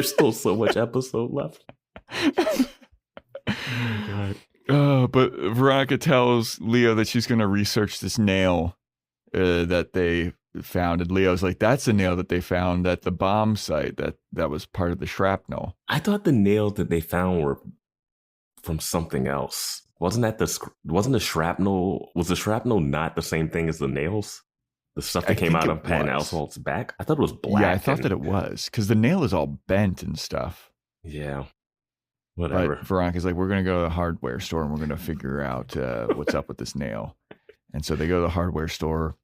still so much episode left. Oh, God. But Veronica tells Leo that she's going to research this nail that they found. And Leo's like, that's a nail that they found at the bomb site that was part of the shrapnel. I thought the nails that they found were from something else. Wasn't the shrapnel? Was the shrapnel not the same thing as the nails? The stuff that came out of Patton Oswalt's back? I thought it was black. Yeah, I thought that it was because the nail is all bent and stuff. Yeah. Whatever. But Veronica's like, we're going to go to the hardware store and we're going to figure out what's up with this nail. And so they go to the hardware store.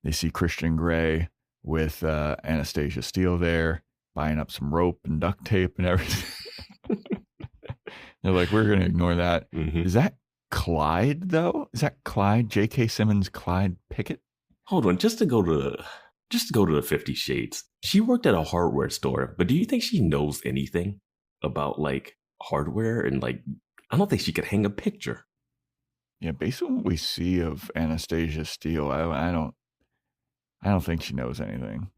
They see Christian Grey with Anastasia Steele there, buying up some rope and duct tape and everything. They're like, we're going to ignore that. Mm-hmm. Is that Clyde, though? Is that Clyde? J.K. Simmons, Clyde Pickett? Hold on, just to go to the 50 Shades. She worked at a hardware store, but do you think she knows anything about like hardware and like? I don't think she could hang a picture. Yeah, based on what we see of Anastasia Steele, I don't think she knows anything.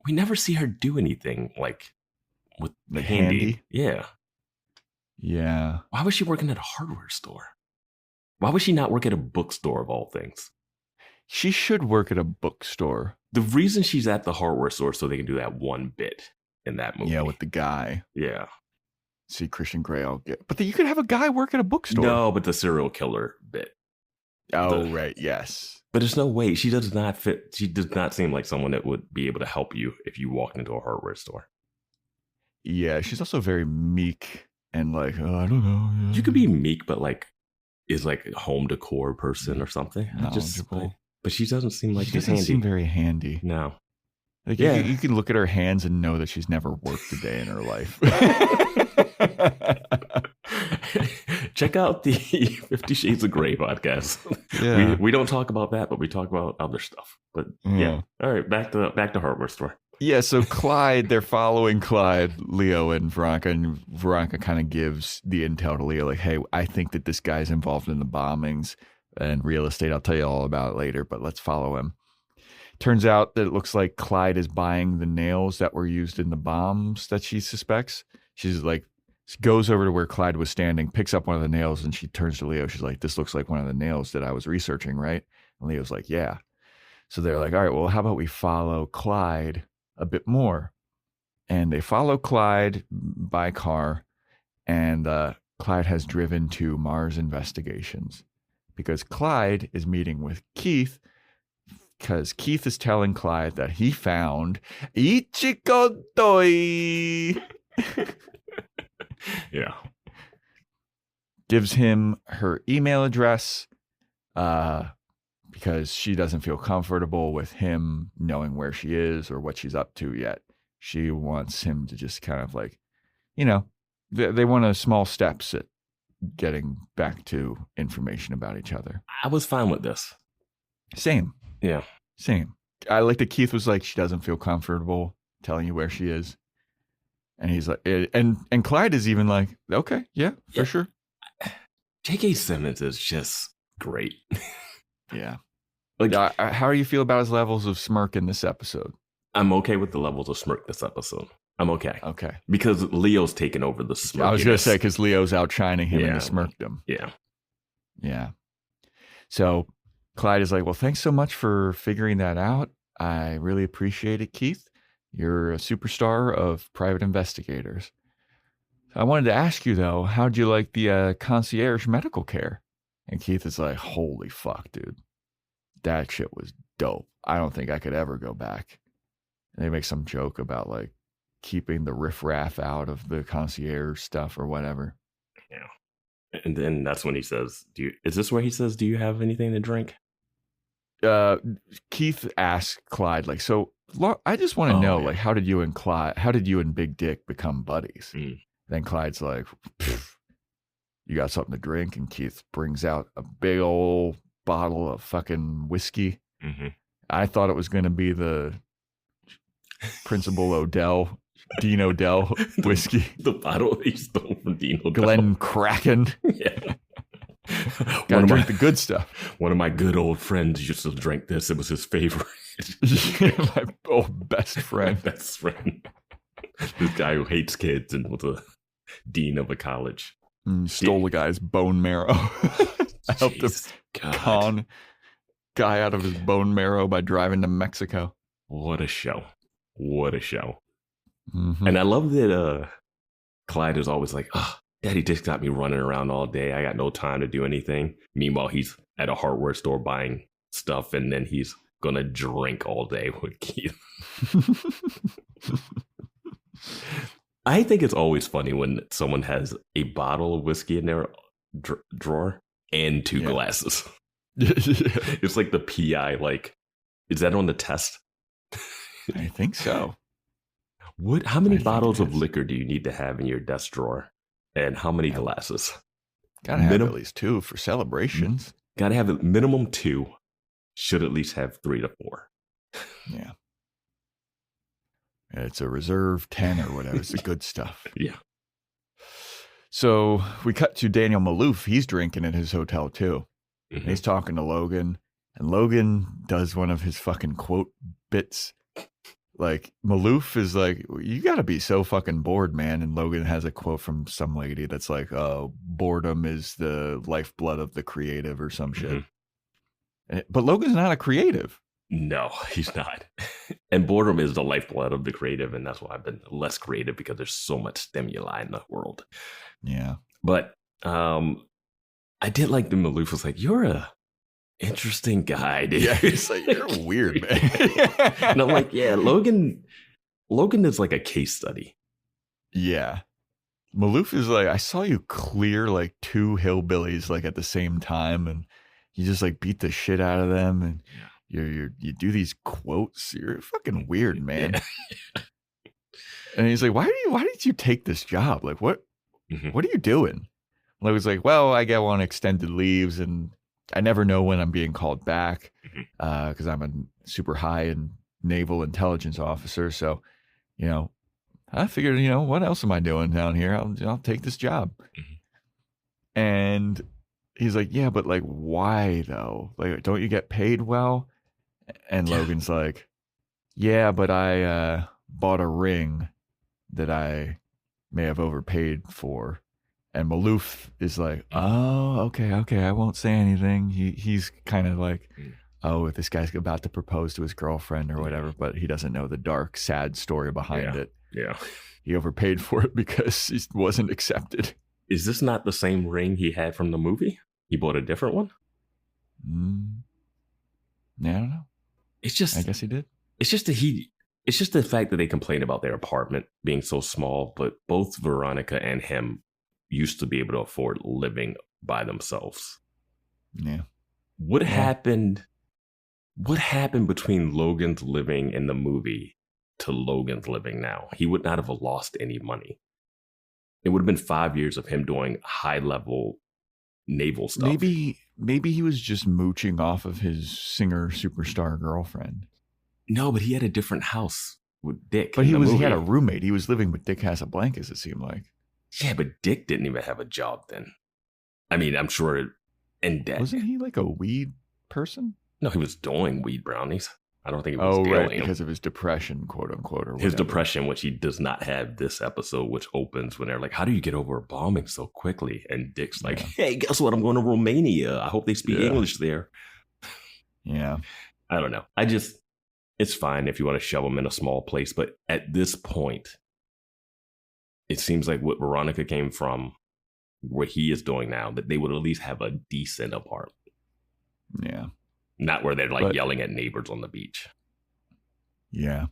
We never see her do anything like with the Handy? handy. Yeah. Yeah. Why was she working at a hardware store? Why would she not work at a bookstore of all things? She should work at a bookstore. The reason she's at the hardware store is so they can do that one bit in that movie. Yeah, with the guy. Yeah. See Christian Grey, but you could have a guy work at a bookstore. No, but the serial killer bit. Oh, right. Yes. But there's no way. She does not fit. She does not seem like someone that would be able to help you if you walked into a hardware store. Yeah, she's also very meek and like, oh, I don't know. You could be meek, but like, is like a home decor person or something. Knowledgeable. But she doesn't seem like she she's doesn't handy. seem very handy. No. Like, Yeah. you can look at her hands and know that she's never worked a day in her life. Check out the 50 Shades of Grey podcast. Yeah. We don't talk about that, but we talk about other stuff. But yeah. All right, back to hardware store. Yeah, so Clyde, they're following Clyde, Leo, and Veronica kind of gives the intel to Leo, like, hey, I think that this guy's involved in the bombings and real estate. I'll tell you all about it later, but let's follow him. Turns out that it looks like Clyde is buying the nails that were used in the bombs that she suspects. She's like, goes over to where Clyde was standing, picks up one of the nails, and she turns to Leo. She's like, this looks like one of the nails that I was researching, right? And Leo's like, yeah. So they're like, all right, well, how about we follow Clyde a bit more? And they follow Clyde by car, and Clyde has driven to Mars Investigations because Clyde is meeting with Keith, because Keith is telling Clyde that he found Ichiko Doi. Yeah. Gives him her email address because she doesn't feel comfortable with him knowing where she is or what she's up to yet. She wants him to just kind of like, you know, they want a small steps at getting back to information about each other. I was fine with this. Same. Yeah. Same. I like that Keith was like, she doesn't feel comfortable telling you where she is. And he's like, and Clyde is even like, okay, yeah, for sure. J.K. Simmons is just great. Yeah. Like, how do you feel about his levels of smirk in this episode? I'm okay with the levels of smirk this episode. I'm okay. Okay. Because Leo's taken over the smirk. I was going to say, because Leo's outshining him in the smirkdom. Yeah. Yeah. So Clyde is like, well, thanks so much for figuring that out. I really appreciate it, Keith. You're a superstar of private investigators. I wanted to ask you, though, how'd you like the concierge medical care? And Keith is like, holy fuck, dude. That shit was dope. I don't think I could ever go back. And they make some joke about like keeping the riffraff out of the concierge stuff or whatever. Yeah. And then that's when he says, is this where he says, do you have anything to drink? Keith asks Clyde, like, so I just want to know, like, how did you and Big Dick become buddies? Then Clyde's like, you got something to drink? And Keith brings out a big old bottle of fucking whiskey. Mm-hmm. I thought it was going to be the Principal Odell, Dean Odell whiskey. The bottle he stole from Dean Odell. Glenn Kraken. Yeah. Gotta drink the good stuff. One of my good old friends used to drink this. It was his favorite. My old best friend. My best friend. This guy who hates kids and was a dean of a college. Stole the guy's bone marrow. I helped him con guy out of his bone marrow by driving to Mexico. What a show. What a show. Mm-hmm. And I love that Clyde is always like, oh, Daddy just got me running around all day. I got no time to do anything. Meanwhile, he's at a hardware store buying stuff, and then he's going to drink all day with Keith. I think it's always funny when someone has a bottle of whiskey in their drawer and two glasses. It's like the PI, like, is that on the test? I think so. How many bottles of liquor do you need to have in your desk drawer? And how many glasses? Gotta have at least 2 for celebrations. Gotta have a minimum 2. Should at least have 3 to 4. Yeah. It's a reserve 10 or whatever. It's the good stuff. Yeah. So we cut to Daniel Maloof. He's drinking at his hotel too. Mm-hmm. He's talking to Logan, and Logan does one of his fucking quote bits. Like, Maloof is like, you got to be so fucking bored, man. And Logan has a quote from some lady that's like, oh, boredom is the lifeblood of the creative or some shit. But Logan's not a creative. No, he's not. And boredom is the lifeblood of the creative. And that's why I've been less creative, because there's so much stimuli in the world. Yeah. But I did like the Maloof was like, you're a interesting guy, dude. Yeah, it's like, you're weird, man. And I'm like, yeah, Logan is like a case study. Yeah. Maloof is like, I saw you clear like 2 hillbillies like at the same time, and you just like beat the shit out of them, and you do these quotes. You're fucking weird, man. Yeah. And he's like, why did you take this job? Like, what are you doing? Logan's like, well, I get on extended leaves, and I never know when I'm being called back because I'm a super high and naval intelligence officer. So, I figured, what else am I doing down here? I'll take this job. And he's like, yeah, but like, why though? Like, don't you get paid well? And Logan's like, yeah, but I bought a ring that I may have overpaid for. And Maloof is like, oh, okay, I won't say anything. He's kind of like, oh, if this guy's about to propose to his girlfriend or whatever, but he doesn't know the dark, sad story behind it. Yeah. He overpaid for it because he wasn't accepted. Is this not the same ring he had from the movie? He bought a different one? Yeah, I don't know. It's just, I guess he did. It's just the fact that they complain about their apartment being so small, but both Veronica and him used to be able to afford living by themselves. Yeah. What happened between Logan's living in the movie to Logan's living now? He would not have lost any money. It would have been 5 years of him doing high level naval stuff. Maybe he was just mooching off of his singer superstar girlfriend. No, but he had a different house with Dick. But he had a roommate. He was living with Dick Casablancas, it seemed like. Yeah, but Dick didn't even have a job then. I mean, I'm sure in debt. Wasn't he like a weed person? No, he was doing weed brownies. I don't think he was right, them. Because of his depression, quote unquote, or whatever. His depression, which he does not have this episode, which opens when they're like, how do you get over a bombing so quickly? And Dick's like, hey, guess what? I'm going to Romania. I hope they speak English there. Yeah. I don't know. It's fine if you want to shove him in a small place. But at this point, it seems like what Veronica came from, what he is doing now, that they would at least have a decent apartment. Yeah. Not where they're like yelling at neighbors on the beach. Yeah.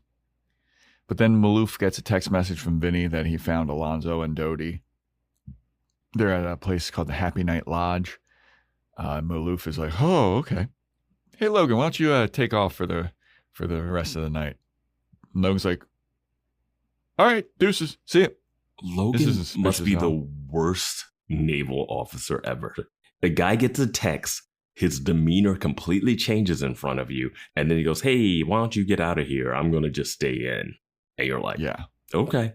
But then Maloof gets a text message from Vinny that he found Alonzo and Dodie. They're at a place called the Happy Night Lodge. Maloof is like, oh, okay. Hey, Logan, why don't you take off for the rest of the night? And Logan's like, all right, deuces. See ya. Logan must be the worst naval officer ever. The guy gets a text. His demeanor completely changes in front of you. And then he goes, hey, why don't you get out of here? I'm going to just stay in. And you're like, yeah, okay.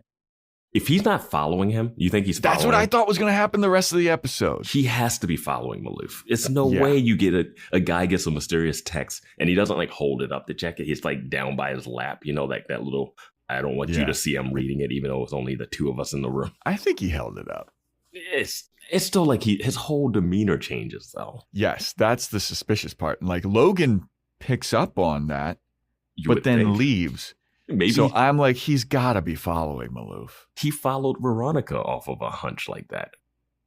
If he's not following him, you think he's following him? That's what I thought was going to happen the rest of the episode. He has to be following Maloof. It's no way you get a guy gets a mysterious text and he doesn't like hold it up to check it. He's like down by his lap, like that little, I don't want you to see him reading it, even though it's only the two of us in the room. I think he held it up. It's still like his whole demeanor changes, though. Yes, that's the suspicious part. And like Logan picks up on that, but then leaves. Maybe. So I'm like, he's got to be following Maloof. He followed Veronica off of a hunch like that.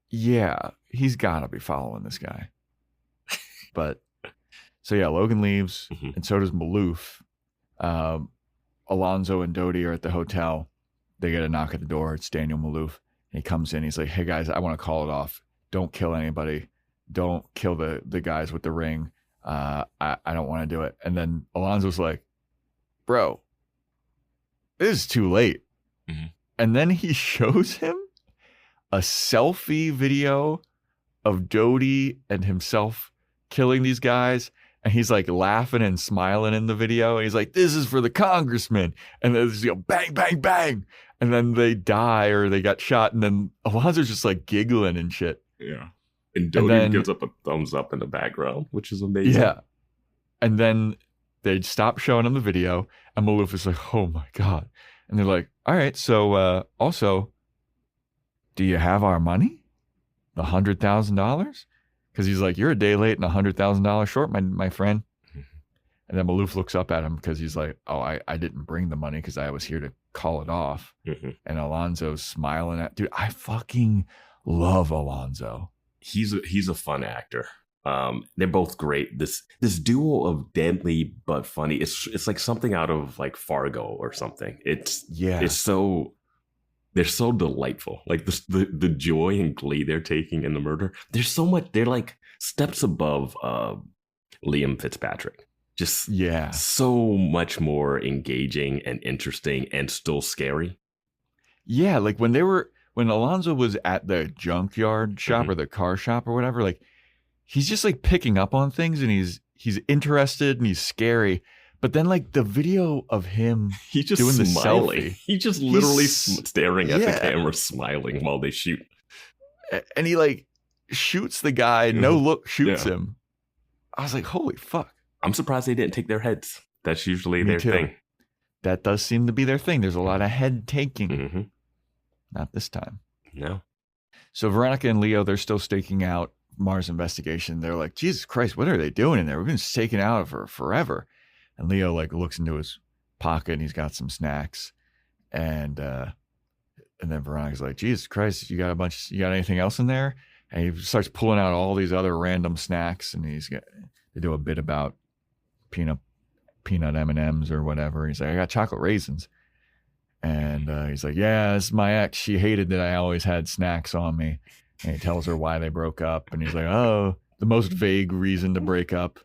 Yeah, he's got to be following this guy. But so yeah, Logan leaves, and so does Maloof. Alonzo and Dodie are at the hotel, they get a knock at the door. It's Daniel Maloof. He comes in. He's like, hey, guys, I want to call it off. Don't kill anybody. Don't kill the guys with the ring. I don't want to do it. And then Alonzo's like, bro, this is too late. Mm-hmm. And then he shows him a selfie video of Dodie and himself killing these guys. And he's like laughing and smiling in the video. And he's like, this is for the congressman. And then there's, bang, bang, bang. And then they die or they got shot. And then Alonzo's just like giggling and shit. Yeah. And Dodie gives up a thumbs up in the background, which is amazing. Yeah. And then they stop showing him the video. And Maloof is like, oh my God. And they're like, all right, so also, do you have our money? The $100,000? Because he's like, you're a day late and $100,000 short, my friend. Mm-hmm. And then Maloof looks up at him because he's like, oh, I didn't bring the money because I was here to call it off. Mm-hmm. And Alonzo's smiling at, dude, I fucking love Alonzo. He's a fun actor. They're both great. This duo of deadly but funny. It's like something out of like Fargo or something. They're so delightful. Like the joy and glee they're taking in the murder. There's so much. They're like steps above Liam Fitzpatrick. Just so much more engaging and interesting and still scary. Yeah, like when Alonzo was at the junkyard shop mm-hmm. or the car shop or whatever, like he's just like picking up on things and he's interested and he's scary. But then like the video of him he's just doing smiling. The selfie. He's just literally staring at the camera, smiling while they shoot. And he like shoots the guy, no look, shoots him. I was like, holy fuck. I'm surprised they didn't take their heads. That's usually their thing. That does seem to be their thing. There's a lot of head taking. Mm-hmm. Not this time. No. So Veronica and Leo, they're still staking out Mars investigation. They're like, Jesus Christ, what are they doing in there? We've been staking out for forever. And Leo like looks into his pocket and he's got some snacks. And then Veronica's like, Jesus Christ, you got anything else in there? And he starts pulling out all these other random snacks and they do a bit about peanut M&Ms or whatever. He's like, I got chocolate raisins. And he's like, yeah, this is my ex. She hated that I always had snacks on me. And he tells her why they broke up. And he's like, oh, the most vague reason to break up.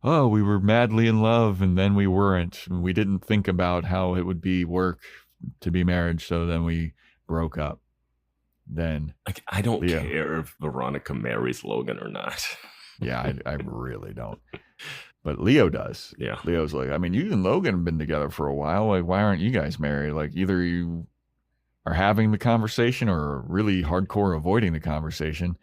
Oh, we were madly in love and then we weren't. And we didn't think about how it would be work to be marriage. So then we broke up. Then like, I don't care if Veronica marries Logan or not. Yeah, I really don't. But Leo does. Yeah. Leo's like, I mean, you and Logan have been together for a while. Like, why aren't you guys married? Like, either you are having the conversation or really hardcore avoiding the conversation.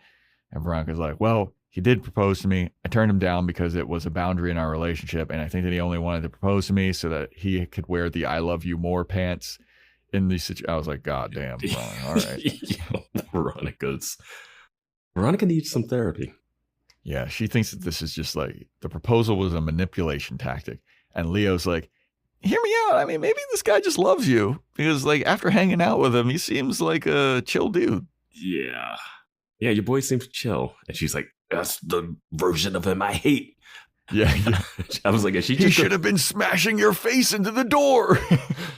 And Veronica's like, well, he did propose to me. I turned him down because it was a boundary in our relationship. And I think that he only wanted to propose to me so that he could wear the I love you more pants in the situation. I was like, God damn, all right. Veronica needs some therapy. Yeah, she thinks that this is just like the proposal was a manipulation tactic. And Leo's like, hear me out. I mean, maybe this guy just loves you because like after hanging out with him, he seems like a chill dude. Yeah. Yeah, your boy seems chill. And she's like, that's the version of him I hate. Yeah. I was like, he should have been smashing your face into the door.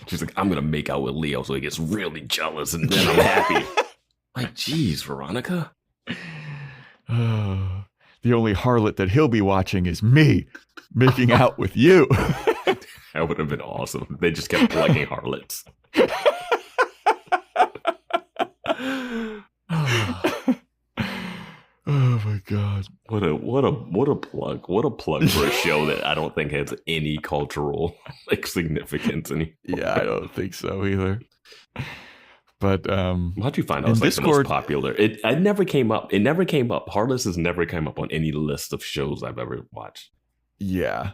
She's like, I'm going to make out with Leo so he gets really jealous and then I'm happy. Like, geez, Veronica. The only harlot that he'll be watching is me making out with you. That would have been awesome. They just kept plugging harlots. Oh my God. What a plug. What a plug for a show that I don't think has any cultural like significance. Yeah, I don't think so either. But how'd you find out it's like Discord, the most popular? It never came up. It never came up. Heartless has never come up on any list of shows I've ever watched. Yeah.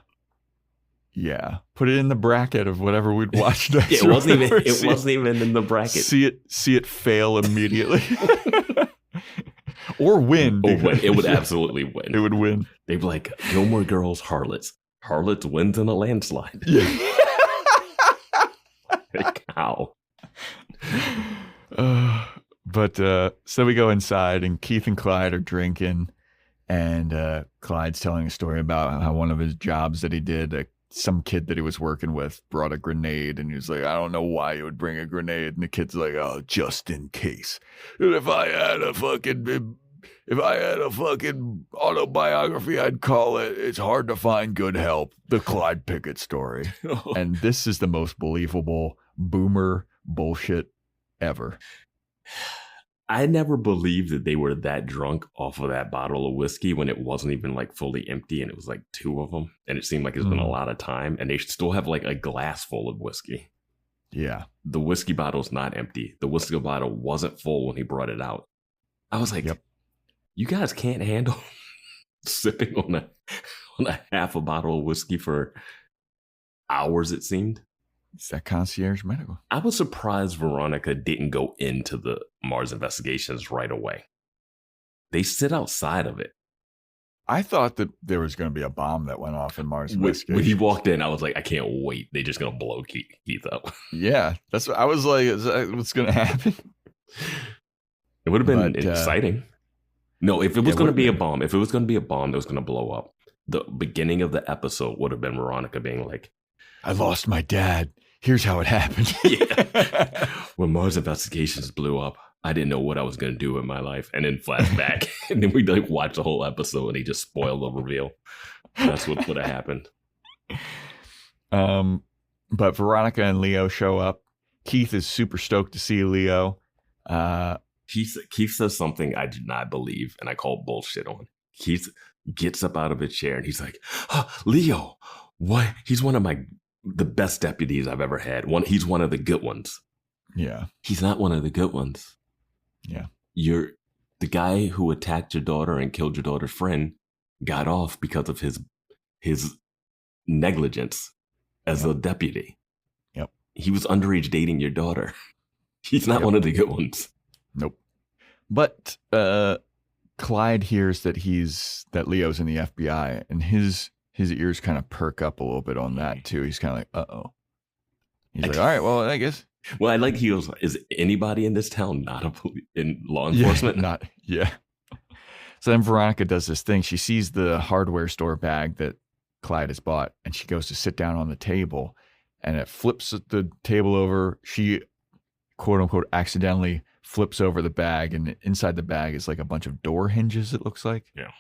Put it in the bracket of whatever we'd watch next. It wasn't even in the bracket. See it fail immediately. Or win. It would absolutely win. It would win. They'd be like, Gilmore Girls, Harlots. Harlots wins in a landslide. Yeah. Like, how? But so we go inside and Keith and Clyde are drinking and Clyde's telling a story about how one of his jobs that he did, some kid that he was working with brought a grenade, and he was like, I don't know why you would bring a grenade. And the kid's like, oh, just in case. And if I had a fucking autobiography, I'd call it It's Hard to Find Good Help, the Clyde Pickett story. And this is the most believable boomer bullshit ever. I never believed that they were that drunk off of that bottle of whiskey when it wasn't even like fully empty, and it was like 2 of them, and it seemed like it's been a lot of time, and they still have like a glass full of whiskey. Yeah. The whiskey bottle's not empty. The whiskey bottle wasn't full when he brought it out. I was like, you guys can't handle sipping on a half a bottle of whiskey for hours, it seemed. It's that concierge medical. I was surprised Veronica didn't go into the Mars investigations right away. They sit outside of it. I thought that there was going to be a bomb that went off in Mars investigations. When he walked in, I was like, I can't wait. They're just going to blow Keith up. Yeah, that's what I was like. Is that what's going to happen? It would have been exciting. No, if it was going to be a bomb, that was going to blow up, the beginning of the episode would have been Veronica being like, I lost my dad. Here's how it happened. Yeah. When Mars investigations blew up, I didn't know what I was going to do in my life. And then flashback. And then we like watch the whole episode and he just spoiled the reveal. That's what would have happened. But Veronica and Leo show up. Keith is super stoked to see Leo. Keith says something I did not believe, and I call bullshit on. Keith gets up out of his chair and he's like, Leo, what? He's one of the best deputies I've ever had. He's one of the good ones. Yeah. He's not one of the good ones. Yeah. You're the guy who attacked your daughter and killed your daughter's friend got off because of his negligence as a deputy. Yep. He was underage dating your daughter. He's not one of the good ones. Nope. But Clyde hears that Leo's in the FBI, and his ears kind of perk up a little bit on that too. He's kind of like, uh-oh. He's like, all right, well, I guess. Well, I like he goes, is anybody in this town not in law enforcement? Yeah. So then Veronica does this thing. She sees the hardware store bag that Clyde has bought, and she goes to sit down on the table, and it flips the table over. She, quote unquote, accidentally flips over the bag, and inside the bag is like a bunch of door hinges, it looks like. Yeah.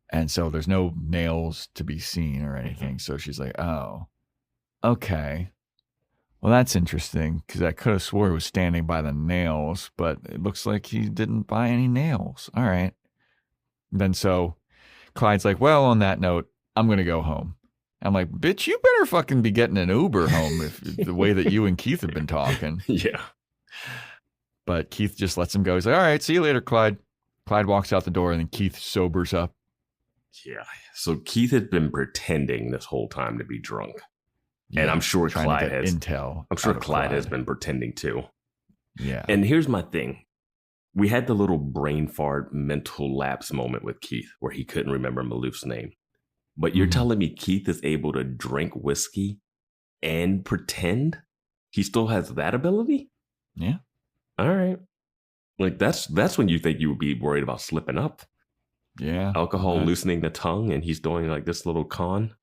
And so there's no nails to be seen or anything. So she's like, oh, okay. Well, that's interesting, because I could have swore he was standing by the nails, but it looks like he didn't buy any nails. All right. Then so Clyde's like, well, on that note, I'm going to go home. I'm like, bitch, you better fucking be getting an Uber home if the way that you and Keith have been talking. Yeah. But Keith just lets him go. He's like, all right, see you later, Clyde. Clyde walks out the door, and then Keith sobers up. Yeah. So Keith had been pretending this whole time to be drunk. Yeah, and I'm sure Clyde has intel. I'm sure Clyde has been pretending too. Yeah. And here's my thing. We had the little brain fart mental lapse moment with Keith where he couldn't remember Maloof's name. But you're telling me Keith is able to drink whiskey and pretend? He still has that ability? Yeah. All right. Like that's when you think you would be worried about slipping up. Yeah. Alcohol loosening the tongue, and he's doing like this little con.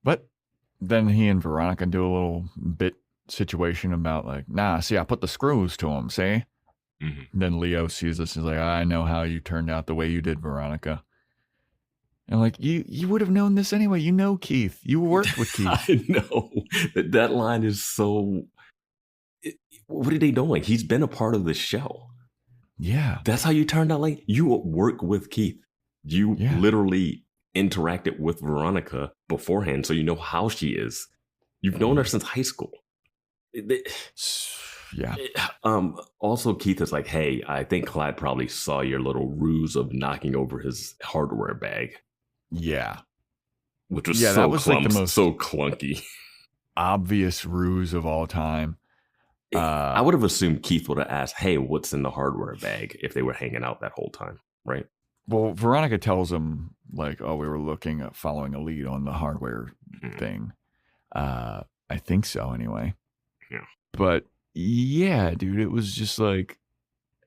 But then he and Veronica do a little bit situation about like, nah, see, I put the screws to him, see? Mm-hmm. Then Leo sees this and is like, I know how you turned out the way you did, Veronica. And like, you would have known this anyway. You know Keith. You worked with Keith. I know. That line is so... What are they doing? He's been a part of the show. Yeah. That's how you turned out. Like, you work with Keith. You literally interacted with Veronica beforehand, so you know how she is. You've known her since high school. Yeah. Also, Keith is like, hey, I think Clyde probably saw your little ruse of knocking over his hardware bag. Yeah. Which was that was like the most so clunky. Obvious ruse of all time. I would have assumed Keith would have asked, hey, what's in the hardware bag if they were hanging out that whole time, right? Well, Veronica tells him, like, oh, we were looking at following a lead on the hardware thing. I think so, anyway. Yeah. But, yeah, dude, it was just like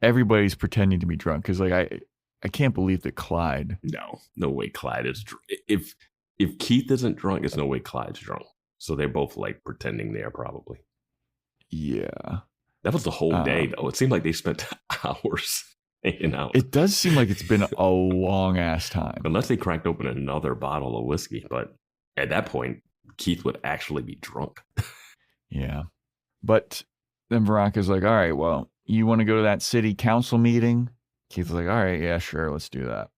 everybody's pretending to be drunk. Because, like, I can't believe that Clyde... No way Clyde is... If if Keith isn't drunk, it's no way Clyde's drunk. So they're both like pretending they're probably. Yeah. That was the whole day, though. It seemed like they spent hours hanging out. It does seem like it's been a long ass time. Unless they cracked open another bottle of whiskey. But at that point, Keith would actually be drunk. Yeah. But then Veronica's like, all right, well, you want to go to that city council meeting? Keith's like, all right, yeah, sure, let's do that.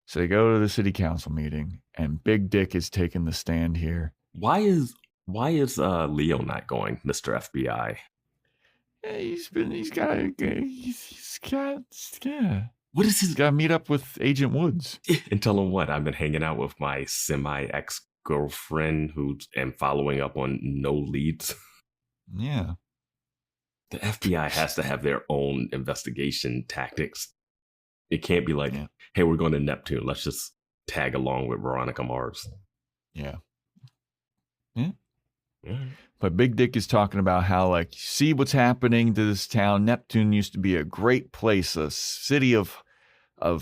So they go to the city council meeting, and Big Dick is taking the stand here. Why is Leo not going, Mr. FBI? Yeah, he's got, What is his? He's got to meet up with Agent Woods. And tell him what? I've been hanging out with my semi-ex-girlfriend and following up on no leads. Yeah. The FBI has to have their own investigation tactics. It can't be like, hey, we're going to Neptune. Let's just tag along with Veronica Mars. Yeah. Yeah. But Big Dick is talking about how, like, see what's happening to this town. Neptune used to be a great place, a city of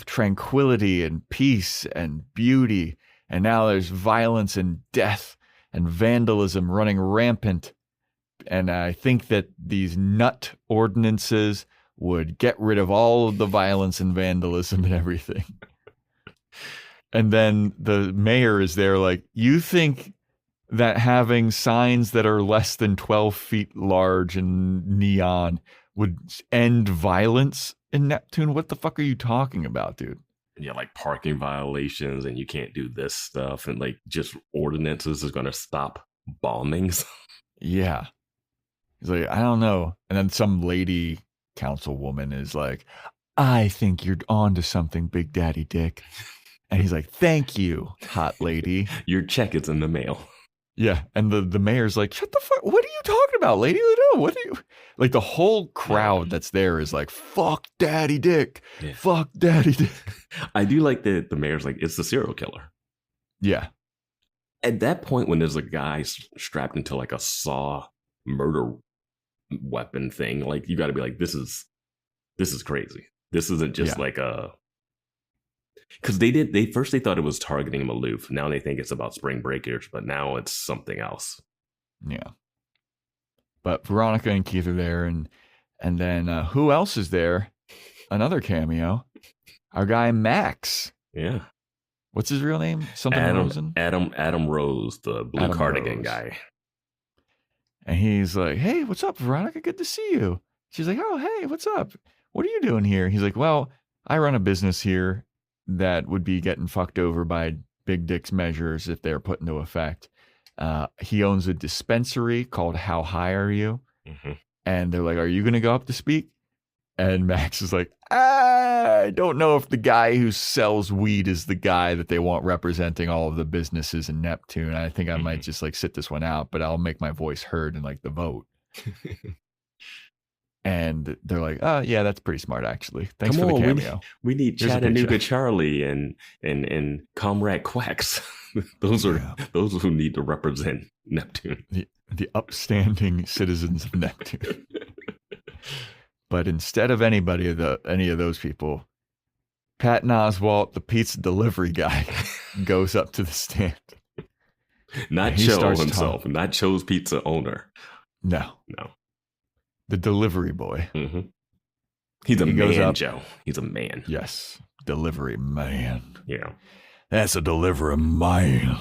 tranquility and peace and beauty. And now there's violence and death and vandalism running rampant. And I think that these nut ordinances would get rid of all of the violence and vandalism and everything. And then the mayor is there like, you think that having signs that are less than 12 feet large and neon would end violence in Neptune? What the fuck are you talking about, dude? Yeah, like parking violations and you can't do this stuff. And like just ordinances is going to stop bombings. Yeah. He's like, I don't know. And then some lady councilwoman is like, I think you're onto something, Big Daddy Dick. And he's like, thank you, hot lady. Your check is in the mail. Yeah. And the mayor's like, shut the fuck. What are you talking about, lady? No, what are you? Like the whole crowd that's there is like, fuck Daddy Dick. Yeah. Fuck Daddy Dick. I do like that the mayor's like, it's the serial killer. Yeah. At that point, when there's a guy strapped into like a saw murder weapon thing, like you got to be like, this is crazy. This isn't just like a, because they first thought it was targeting Maloof. Now they think it's about Spring Breakers, but now it's something else. Yeah. But Veronica and Keith are there, and then who else is there? Another cameo. Our guy Max. Yeah. What's his real name? Something Rosen? Adam Rose, the blue cardigan guy. And he's like, hey, what's up, Veronica? Good to see you. She's like, oh, hey, what's up? What are you doing here? He's like, well, I run a business here that would be getting fucked over by Big Dick's measures if they're put into effect. He owns a dispensary called How High Are You? Mm-hmm. And they're like, are you going to go up to speak? And Max is like, I don't know if the guy who sells weed is the guy that they want representing all of the businesses in Neptune. I think I might just like sit this one out, but I'll make my voice heard in like the vote. And they're like, oh, yeah, that's pretty smart, actually. Thanks for the cameo. We need Chattanooga Charlie and Comrade Quacks. those who need to represent Neptune. The upstanding citizens of Neptune. But instead of any of those people, Patton Oswalt, the pizza delivery guy, goes up to the stand. Not Cho himself, not Cho's pizza owner. No. The delivery boy. Mm-hmm. He goes up, Joe. He's a man. Yes. Delivery man. Yeah. That's a delivery man.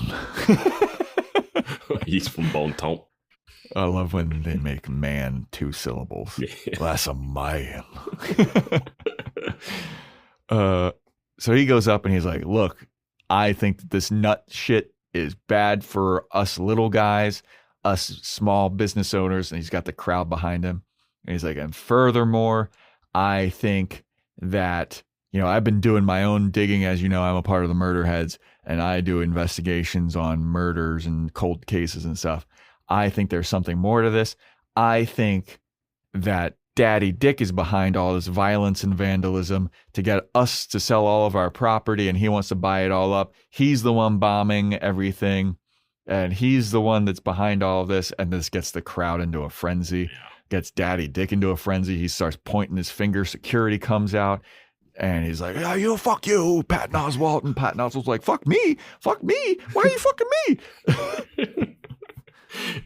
He's from Bon Ton. I love when they make man 2 syllables. Yeah. That's a man. So he goes up and he's like, look, I think that this nut shit is bad for us little guys, us small business owners. And he's got the crowd behind him. And he's like, and furthermore, I think that, I've been doing my own digging. As you know, I'm a part of the Murder Heads, and I do investigations on murders and cold cases and stuff. I think there's something more to this. I think that Daddy Dick is behind all this violence and vandalism to get us to sell all of our property, and he wants to buy it all up. He's the one bombing everything, and he's the one that's behind all of this, and this gets the crowd into a frenzy. Gets Daddy Dick into a frenzy. He starts pointing his finger. Security comes out. And he's like, "Yeah, you fuck you, Patton Oswalt." And Patton Oswalt's like, "Fuck me. Why are you fucking me?"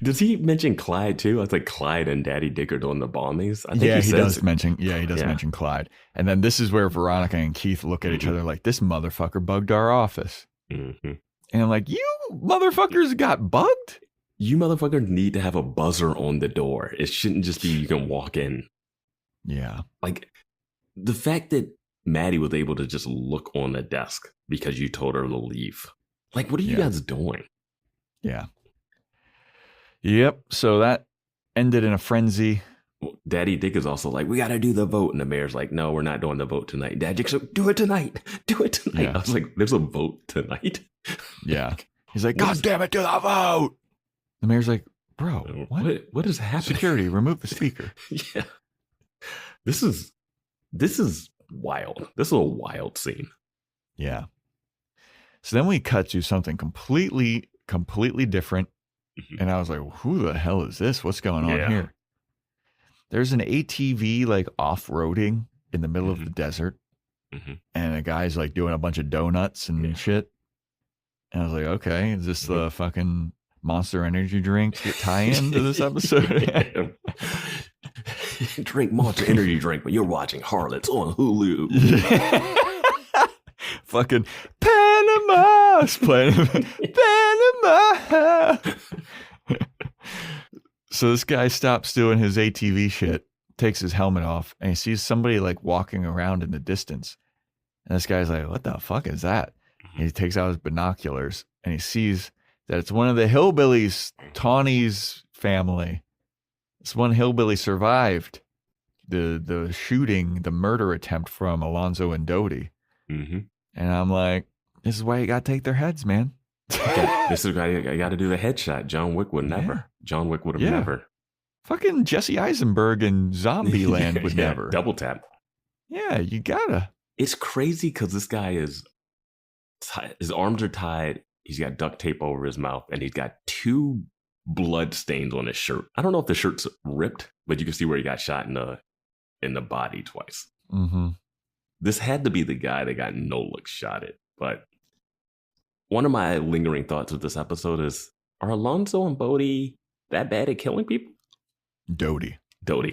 Does he mention Clyde too? I was like, Clyde and Daddy Dick are doing the bombings. I think he does mention Clyde. And then this is where Veronica and Keith look at each other like, this motherfucker bugged our office. Mm-hmm. And I'm like, you motherfuckers got bugged? You motherfuckers need to have a buzzer on the door. It shouldn't just be you can walk in. Yeah. Like the fact that Maddie was able to just look on the desk because you told her to leave. Like, what are you guys doing? Yeah. Yep. So that ended in a frenzy. Well, Daddy Dick is also like, we got to do the vote. And the mayor's like, no, we're not doing the vote tonight. Daddy Dick's like, do it tonight. Do it tonight. Yeah. I was like, there's a vote tonight. Yeah. He's like, God damn it, do the vote. The mayor's like, bro, what is happening? Security, remove the speaker. Yeah. This is wild. This is a wild scene. Yeah. So then we cut to something completely different. And I was like, who the hell is this? What's going on here? There's an ATV like off-roading in the middle of the desert. And a guy's like doing a bunch of donuts and shit. And I was like, okay, is this the fucking Monster Energy drink tie-in to this episode? Drink Monster Energy drink when you're watching Harlots on Hulu. Fucking Panama. Panama. So this guy stops doing his ATV shit, takes his helmet off, and he sees somebody like walking around in the distance. And this guy's like, what the fuck is that? And he takes out his binoculars and he sees that it's one of the hillbillies, Tawny's family. This one hillbilly survived the shooting, the murder attempt from Alonzo and Doty. And I'm like, this is why you got to take their heads, man. This is why you got to do the headshot. John Wick would never. Yeah. John Wick would have never. Fucking Jesse Eisenberg in Zombieland would never. Double tap. Yeah, you gotta. It's crazy because this guy is, his arms are tied. He's got duct tape over his mouth, and he's got 2 blood stains on his shirt. I don't know if the shirt's ripped, but you can see where he got shot in the body twice. This had to be the guy that got no-look shot at. But one of my lingering thoughts with this episode is, are Alonzo and Bodhi that bad at killing people? Doty. Yes.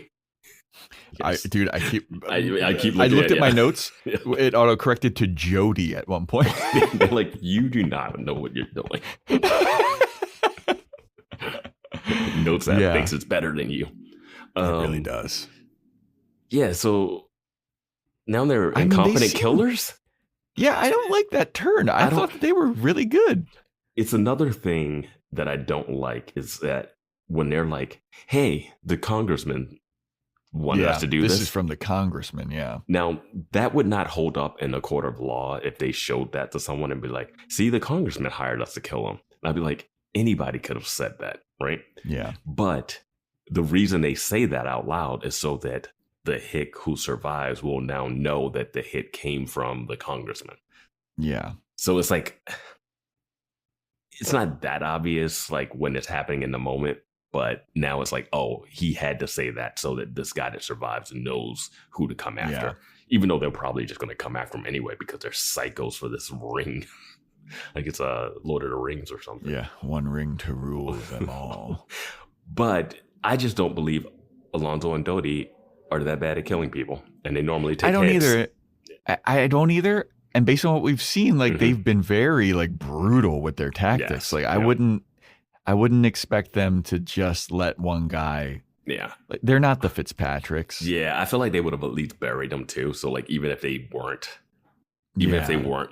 I keep I looked at my notes. It auto-corrected to Jody at one point. They're like, you do not know what you're doing. Notes that thinks it's better than you. It really does. Yeah, so now they're incompetent killers? Yeah, I don't like that turn. I thought that they were really good. It's another thing that I don't like is that when they're like, hey, the congressman wanted us to do this. This is from the congressman, yeah. Now, that would not hold up in a court of law if they showed that to someone and be like, see, the congressman hired us to kill him. And I'd be like, anybody could have said that, right? Yeah. But the reason they say that out loud is so that the hick who survives will now know that the hit came from the congressman. Yeah. So it's like, it's not that obvious, like when it's happening in the moment, but now it's like, oh, he had to say that so that this guy that survives knows who to come after, even though they're probably just going to come after him anyway because they're psychos for this ring. Like it's a Lord of the Rings or something. Yeah, one ring to rule them all. But I just don't believe Alonzo and Doty are that bad at killing people, and they normally take hits. I don't either. And based on what we've seen, like they've been very like brutal with their tactics. Yes. Like I wouldn't expect them to just let one guy. Yeah, like, they're not the Fitzpatricks. Yeah, I feel like they would have at least buried them too. So like even if they weren't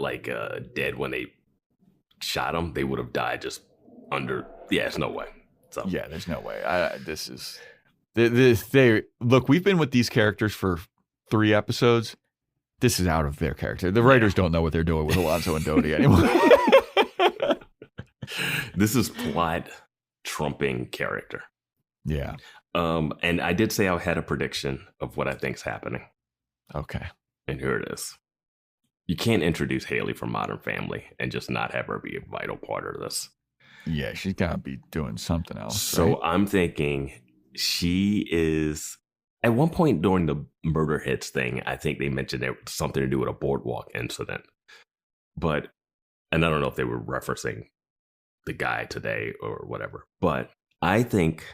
like dead when they shot them, they would have died just under. Yeah, there's no way. So yeah, there's no way. They look. We've been with these characters for 3 episodes. This is out of their character. The writers don't know what they're doing with Alonzo and Doty anymore. This is plot trumping character. Yeah. And I did say I had a prediction of what I think's happening. Okay. And here it is. You can't introduce Haley from Modern Family and just not have her be a vital part of this. Yeah, she's got to be doing something else. So right? I'm thinking she is At one point during the murder hits thing, I think they mentioned there was something to do with a boardwalk incident. And I don't know if they were referencing the guy today or whatever. But I think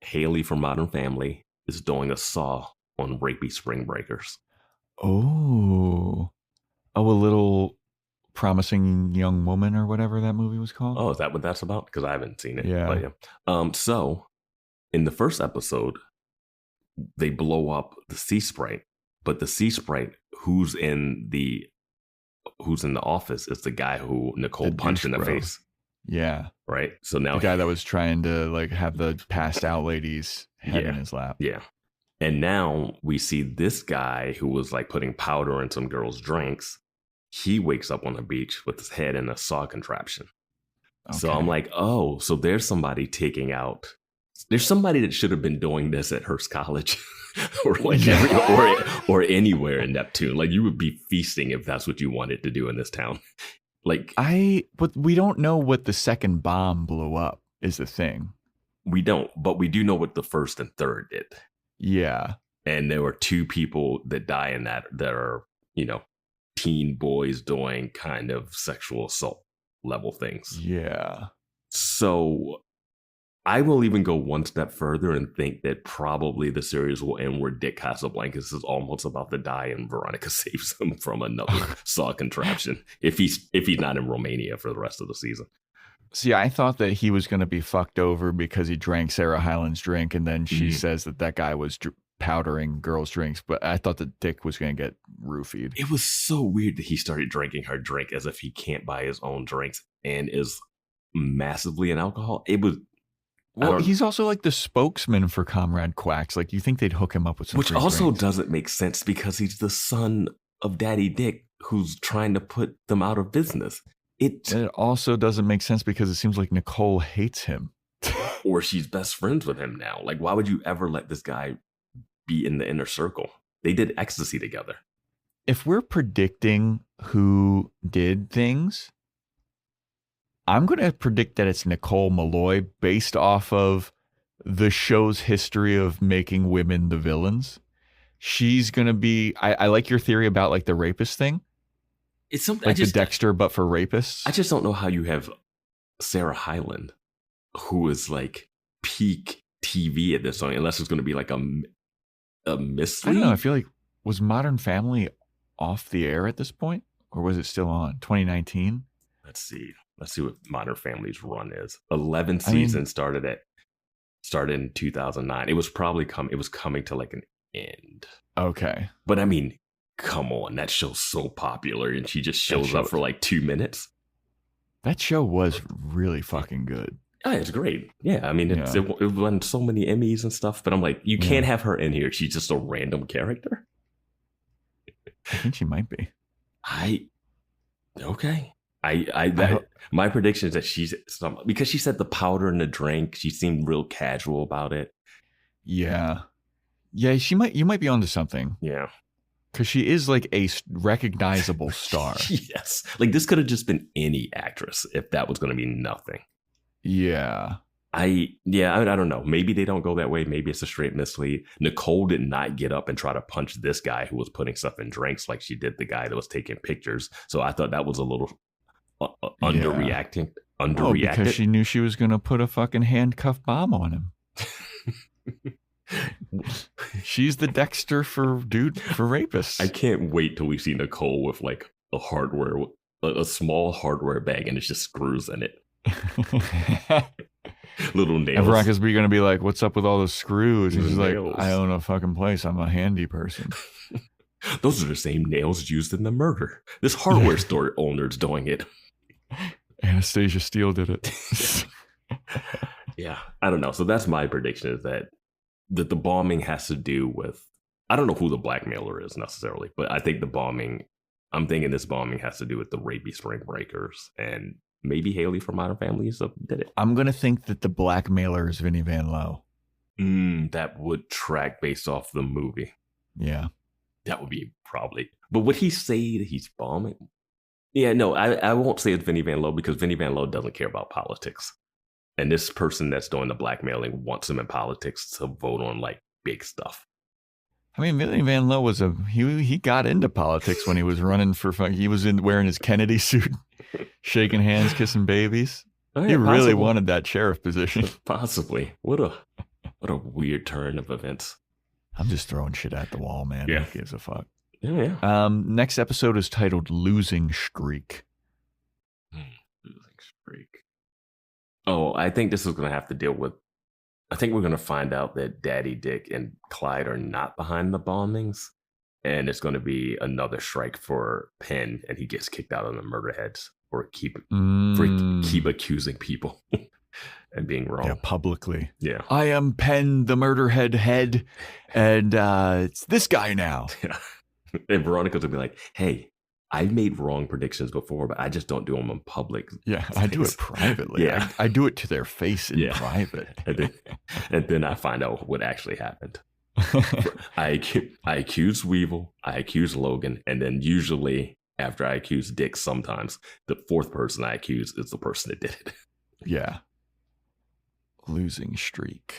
Haley from Modern Family is doing a Saw on rapey spring breakers. Oh, a little promising young woman or whatever that movie was called. Oh, is that what that's about? Because I haven't seen it. Yeah. But yeah. So in the first episode, they blow up the Sea Sprite, but the Sea Sprite who's in the office is the guy who Nicole punched in the face. Yeah. Right. So now the guy that was trying to like have the passed out lady's head in his lap. Yeah. And now we see this guy who was like putting powder in some girls' drinks. He wakes up on the beach with his head in a saw contraption. Okay. So I'm like, oh, so there's somebody there's somebody that should have been doing this at Hearst College or like or anywhere in Neptune. Like you would be feasting if that's what you wanted to do in this town. But we don't know what the second bomb blew up is the thing. We don't, but we do know what the first and third did. Yeah. And there were 2 people that die in that are, teen boys doing kind of sexual assault level things. Yeah. So I will even go one step further and think that probably the series will end where Dick Casablancas is almost about to die and Veronica saves him from another saw contraption if he's not in Romania for the rest of the season. See, I thought that he was going to be fucked over because he drank Sarah Hyland's drink, and then she says that guy was powdering girls' drinks, but I thought that Dick was going to get roofied. It was so weird that he started drinking her drink as if he can't buy his own drinks and is massively in alcohol. It was... Well, he's also like the spokesman for Comrade Quacks. Like, you think they'd hook him up with some Which also drinks. Doesn't make sense because he's the son of Daddy Dick who's trying to put them out of business. It also doesn't make sense because it seems like Nicole hates him. Or she's best friends with him now. Like, why would you ever let this guy be in the inner circle? They did ecstasy together. If we're predicting who did things, I'm going to predict that it's Nicole Malloy based off of the show's history of making women the villains. She's going to be, I like your theory about like the rapist thing. It's something like the Dexter, but for rapists. I just don't know how you have Sarah Hyland, who is like peak TV at this point, unless it's going to be like a mystery. I don't know. I feel like, was Modern Family off the air at this point? Or was it still on? 2019? Let's see what Modern Family's run is. 11 seasons started in 2009. It was probably coming to like an end. Okay. But I mean, come on, that show's so popular and she just shows up for like 2 minutes. That show was really fucking good. Oh, it's great. Yeah, I mean, it won so many Emmys and stuff, but I'm like, you can't have her in here. She's just a random character. I think she might be. Okay. My prediction is that because she said the powder in the drink, she seemed real casual about it. Yeah. Yeah, you might be onto something. Yeah. Because she is like a recognizable star. Yes. Like this could have just been any actress if that was going to be nothing. Yeah. I don't know. Maybe they don't go that way. Maybe it's a straight mislead. Nicole did not get up and try to punch this guy who was putting stuff in drinks like she did the guy that was taking pictures. So I thought that was a little underreacting. Oh, because she knew she was going to put a fucking handcuff bomb on him. She's the Dexter for rapists. I can't wait till we see Nicole with like a small hardware bag and it's just screws in it. Little nails. And Veronica's going to be like, what's up with all the screws? And she's like, I own a fucking place. I'm a handy person. Those are the same nails used in the murder. This hardware store owner's doing it. Anastasia Steele did it. Yeah, I don't know. So that's my prediction, is that the bombing has to do with, I don't know who the blackmailer is necessarily, but I think I'm thinking this bombing has to do with the rapey spring breakers, and maybe Haley from Modern Family did it. I'm going to think that the blackmailer is Vinnie Van Lowe. That would track based off the movie. Yeah. That would be probably. But would he say that he's bombing? Yeah, no, I won't say it's Vinnie Van Lowe because Vinnie Van Lowe doesn't care about politics. And this person that's doing the blackmailing wants him in politics to vote on like big stuff. I mean, Vinnie Van Lowe was he got into politics when he was running for he was wearing his Kennedy suit, shaking hands, kissing babies. Oh, yeah, he really possibly. wanted that sheriff position. Possibly. What a weird turn of events. I'm just throwing shit at the wall, man. Yeah. Who gives a fuck? Yeah. Next episode is titled Losing Streak. Losing streak. Oh, I think this is going to have to deal with. I think we're going to find out that Daddy Dick and Clyde are not behind the bombings, and it's going to be another strike for Penn, and he gets kicked out on the Murderheads for keep accusing people and being wrong. Yeah, publicly. Yeah. I am Penn, the Murderhead head, and it's this guy now. Yeah. And Veronica's going to be like, hey, I made wrong predictions before, but I just don't do them in public. Yeah, I do it privately. Yeah. I do it to their face in private. and then I find out what actually happened. I accuse Weevil, I accuse Logan, and then usually after I accuse Dick, sometimes the fourth person I accuse is the person that did it. Yeah. Losing streak.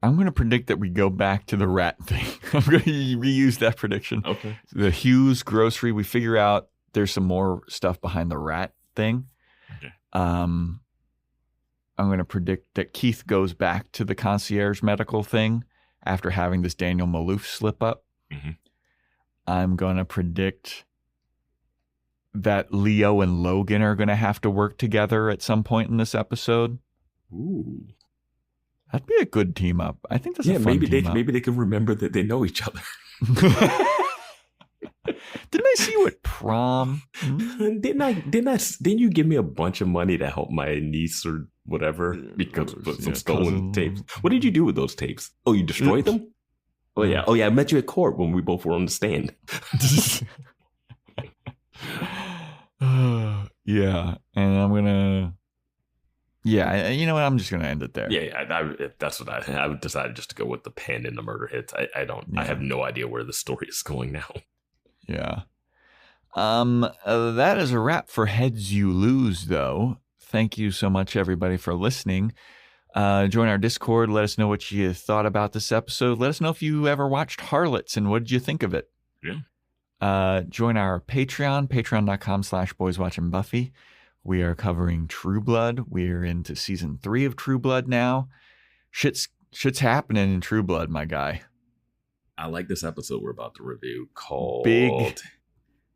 I'm going to predict that we go back to the rat thing. I'm going to reuse that prediction. Okay. The Hughes grocery, we figure out there's some more stuff behind the rat thing. Okay. I'm going to predict that Keith goes back to the concierge medical thing after having this Daniel Maloof slip up. Mm-hmm. I'm going to predict that Leo and Logan are going to have to work together at some point in this episode. Ooh. That'd be a good team up. I think that's a fun maybe team up. Maybe they can remember that they know each other. Didn't I see you at prom? Didn't you give me a bunch of money to help my niece or whatever because of some stolen tapes? What did you do with those tapes? Oh, you destroyed them? Oh yeah. I met you at court when we both were on the stand. Yeah, and I'm gonna. Yeah, you know what? I'm just gonna end it there. Yeah. That's what I decided just to go with the Penn and the murder hits. I don't. Yeah. I have no idea where the story is going now. Yeah. That is a wrap for Heads You Lose, though. Thank you so much, everybody, for listening. Join our Discord. Let us know what you thought about this episode. Let us know if you ever watched Harlots and what did you think of it. Yeah. Join our Patreon, patreon.com/boyswatchingbuffy. We are covering True Blood. We're into season 3 of True Blood now. Shit's happening in True Blood, my guy. I like this episode we're about to review called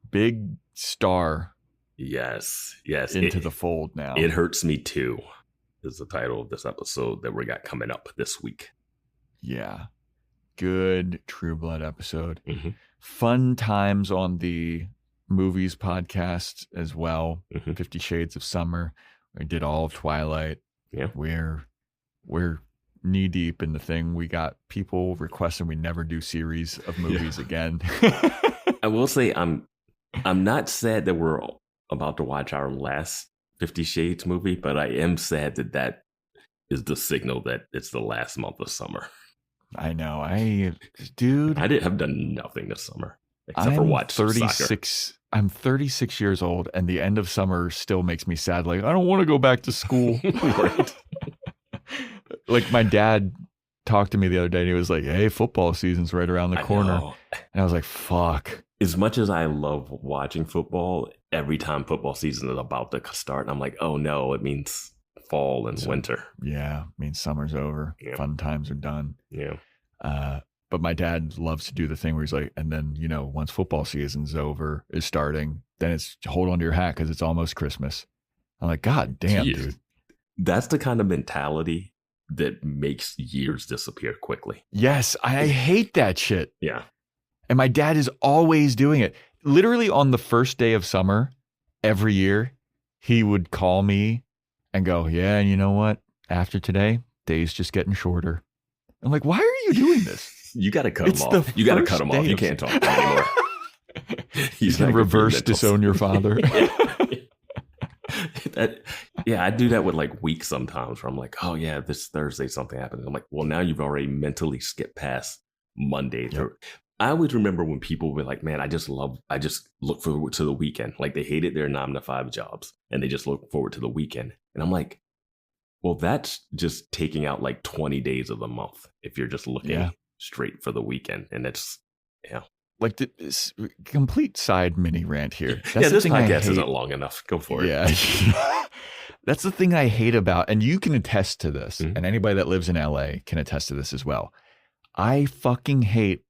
Big Star. Yes. Into the fold now. It Hurts Me Too is the title of this episode that we got coming up this week. Yeah. Good True Blood episode. Mm-hmm. Fun times on the movies podcast as well. Mm-hmm. 50 Shades of Summer. We did all of Twilight. Yeah. We're knee deep in the thing. We got people requesting we never do series of movies again. I will say I'm not sad that we're about to watch our last 50 Shades movie, but I am sad that is the signal that it's the last month of summer. I know. I've done nothing this summer except for watch 36. Soccer. I'm 36 years old, and the end of summer still makes me sad. Like, I don't want to go back to school. Right. Like, my dad talked to me the other day, and he was like, hey, football season's right around the corner. And I was like, fuck. As much as I love watching football, every time football season is about to start, I'm like, oh no, it means fall and winter. Yeah, it means summer's over. Yeah. Fun times are done. Yeah. But my dad loves to do the thing where he's like, and then, once football season's is starting, then it's hold on to your hat because it's almost Christmas. I'm like, God damn, dude. That's the kind of mentality that makes years disappear quickly. Yes, I hate that shit. Yeah. And my dad is always doing it. Literally on the first day of summer, every year, he would call me and go, yeah, and you know what? After today, day's just getting shorter. I'm like, why are you doing this? You got to cut him off. You got to cut him off. You can't talk to him anymore. You can reverse disown your father. I do that with like weeks sometimes where I'm like, oh yeah, this Thursday something happened. I'm like, well, now you've already mentally skipped past Monday. Yep. I always remember when people were like, man, I just look forward to the weekend. Like they hated their 9 to 5 jobs and they just look forward to the weekend. And I'm like, Well, that's just taking out like 20 days of the month if you're just looking straight for the weekend. And it's, Like this complete side mini rant here. That's this podcast isn't long enough. Go for it. Yeah. That's the thing I hate about, and you can attest to this, and anybody that lives in LA can attest to this as well. I fucking hate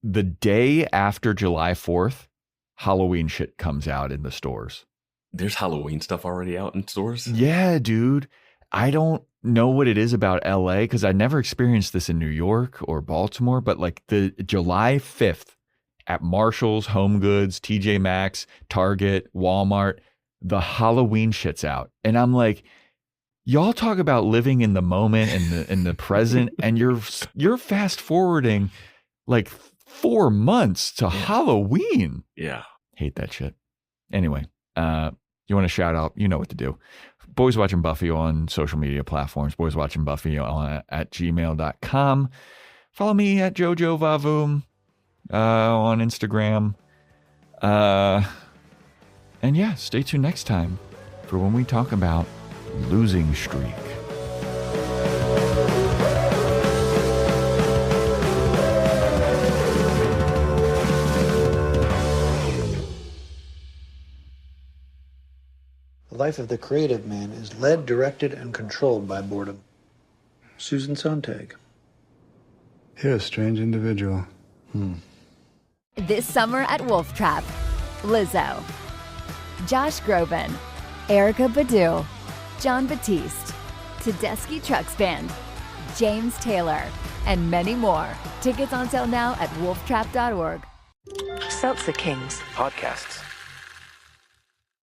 the day after July 4th, Halloween shit comes out in the stores. There's Halloween stuff already out in stores? Yeah, dude. I don't know what it is about LA because I never experienced this in New York or Baltimore, but like the July 5th at Marshall's, Home Goods, TJ Maxx, Target, Walmart, the Halloween shit's out. And I'm like, y'all talk about living in the moment and in the present, and you're fast forwarding like 4 months to Halloween. Yeah. Hate that shit. Anyway, you want to shout out, you know what to do. Boys Watching Buffy on social media platforms, Boys Watching Buffy at gmail.com. Follow me at Jojo Vavoom on Instagram. And yeah, stay tuned next time for when we talk about Losing Streak. The life of the creative man is led, directed, and controlled by boredom. Susan Sontag. You're a strange individual. This summer at Wolf Trap, Lizzo, Josh Groban, Erykah Badu, John Batiste, Tedeschi Trucks Band, James Taylor, and many more. Tickets on sale now at wolftrap.org. Seltzer Kings. Podcasts.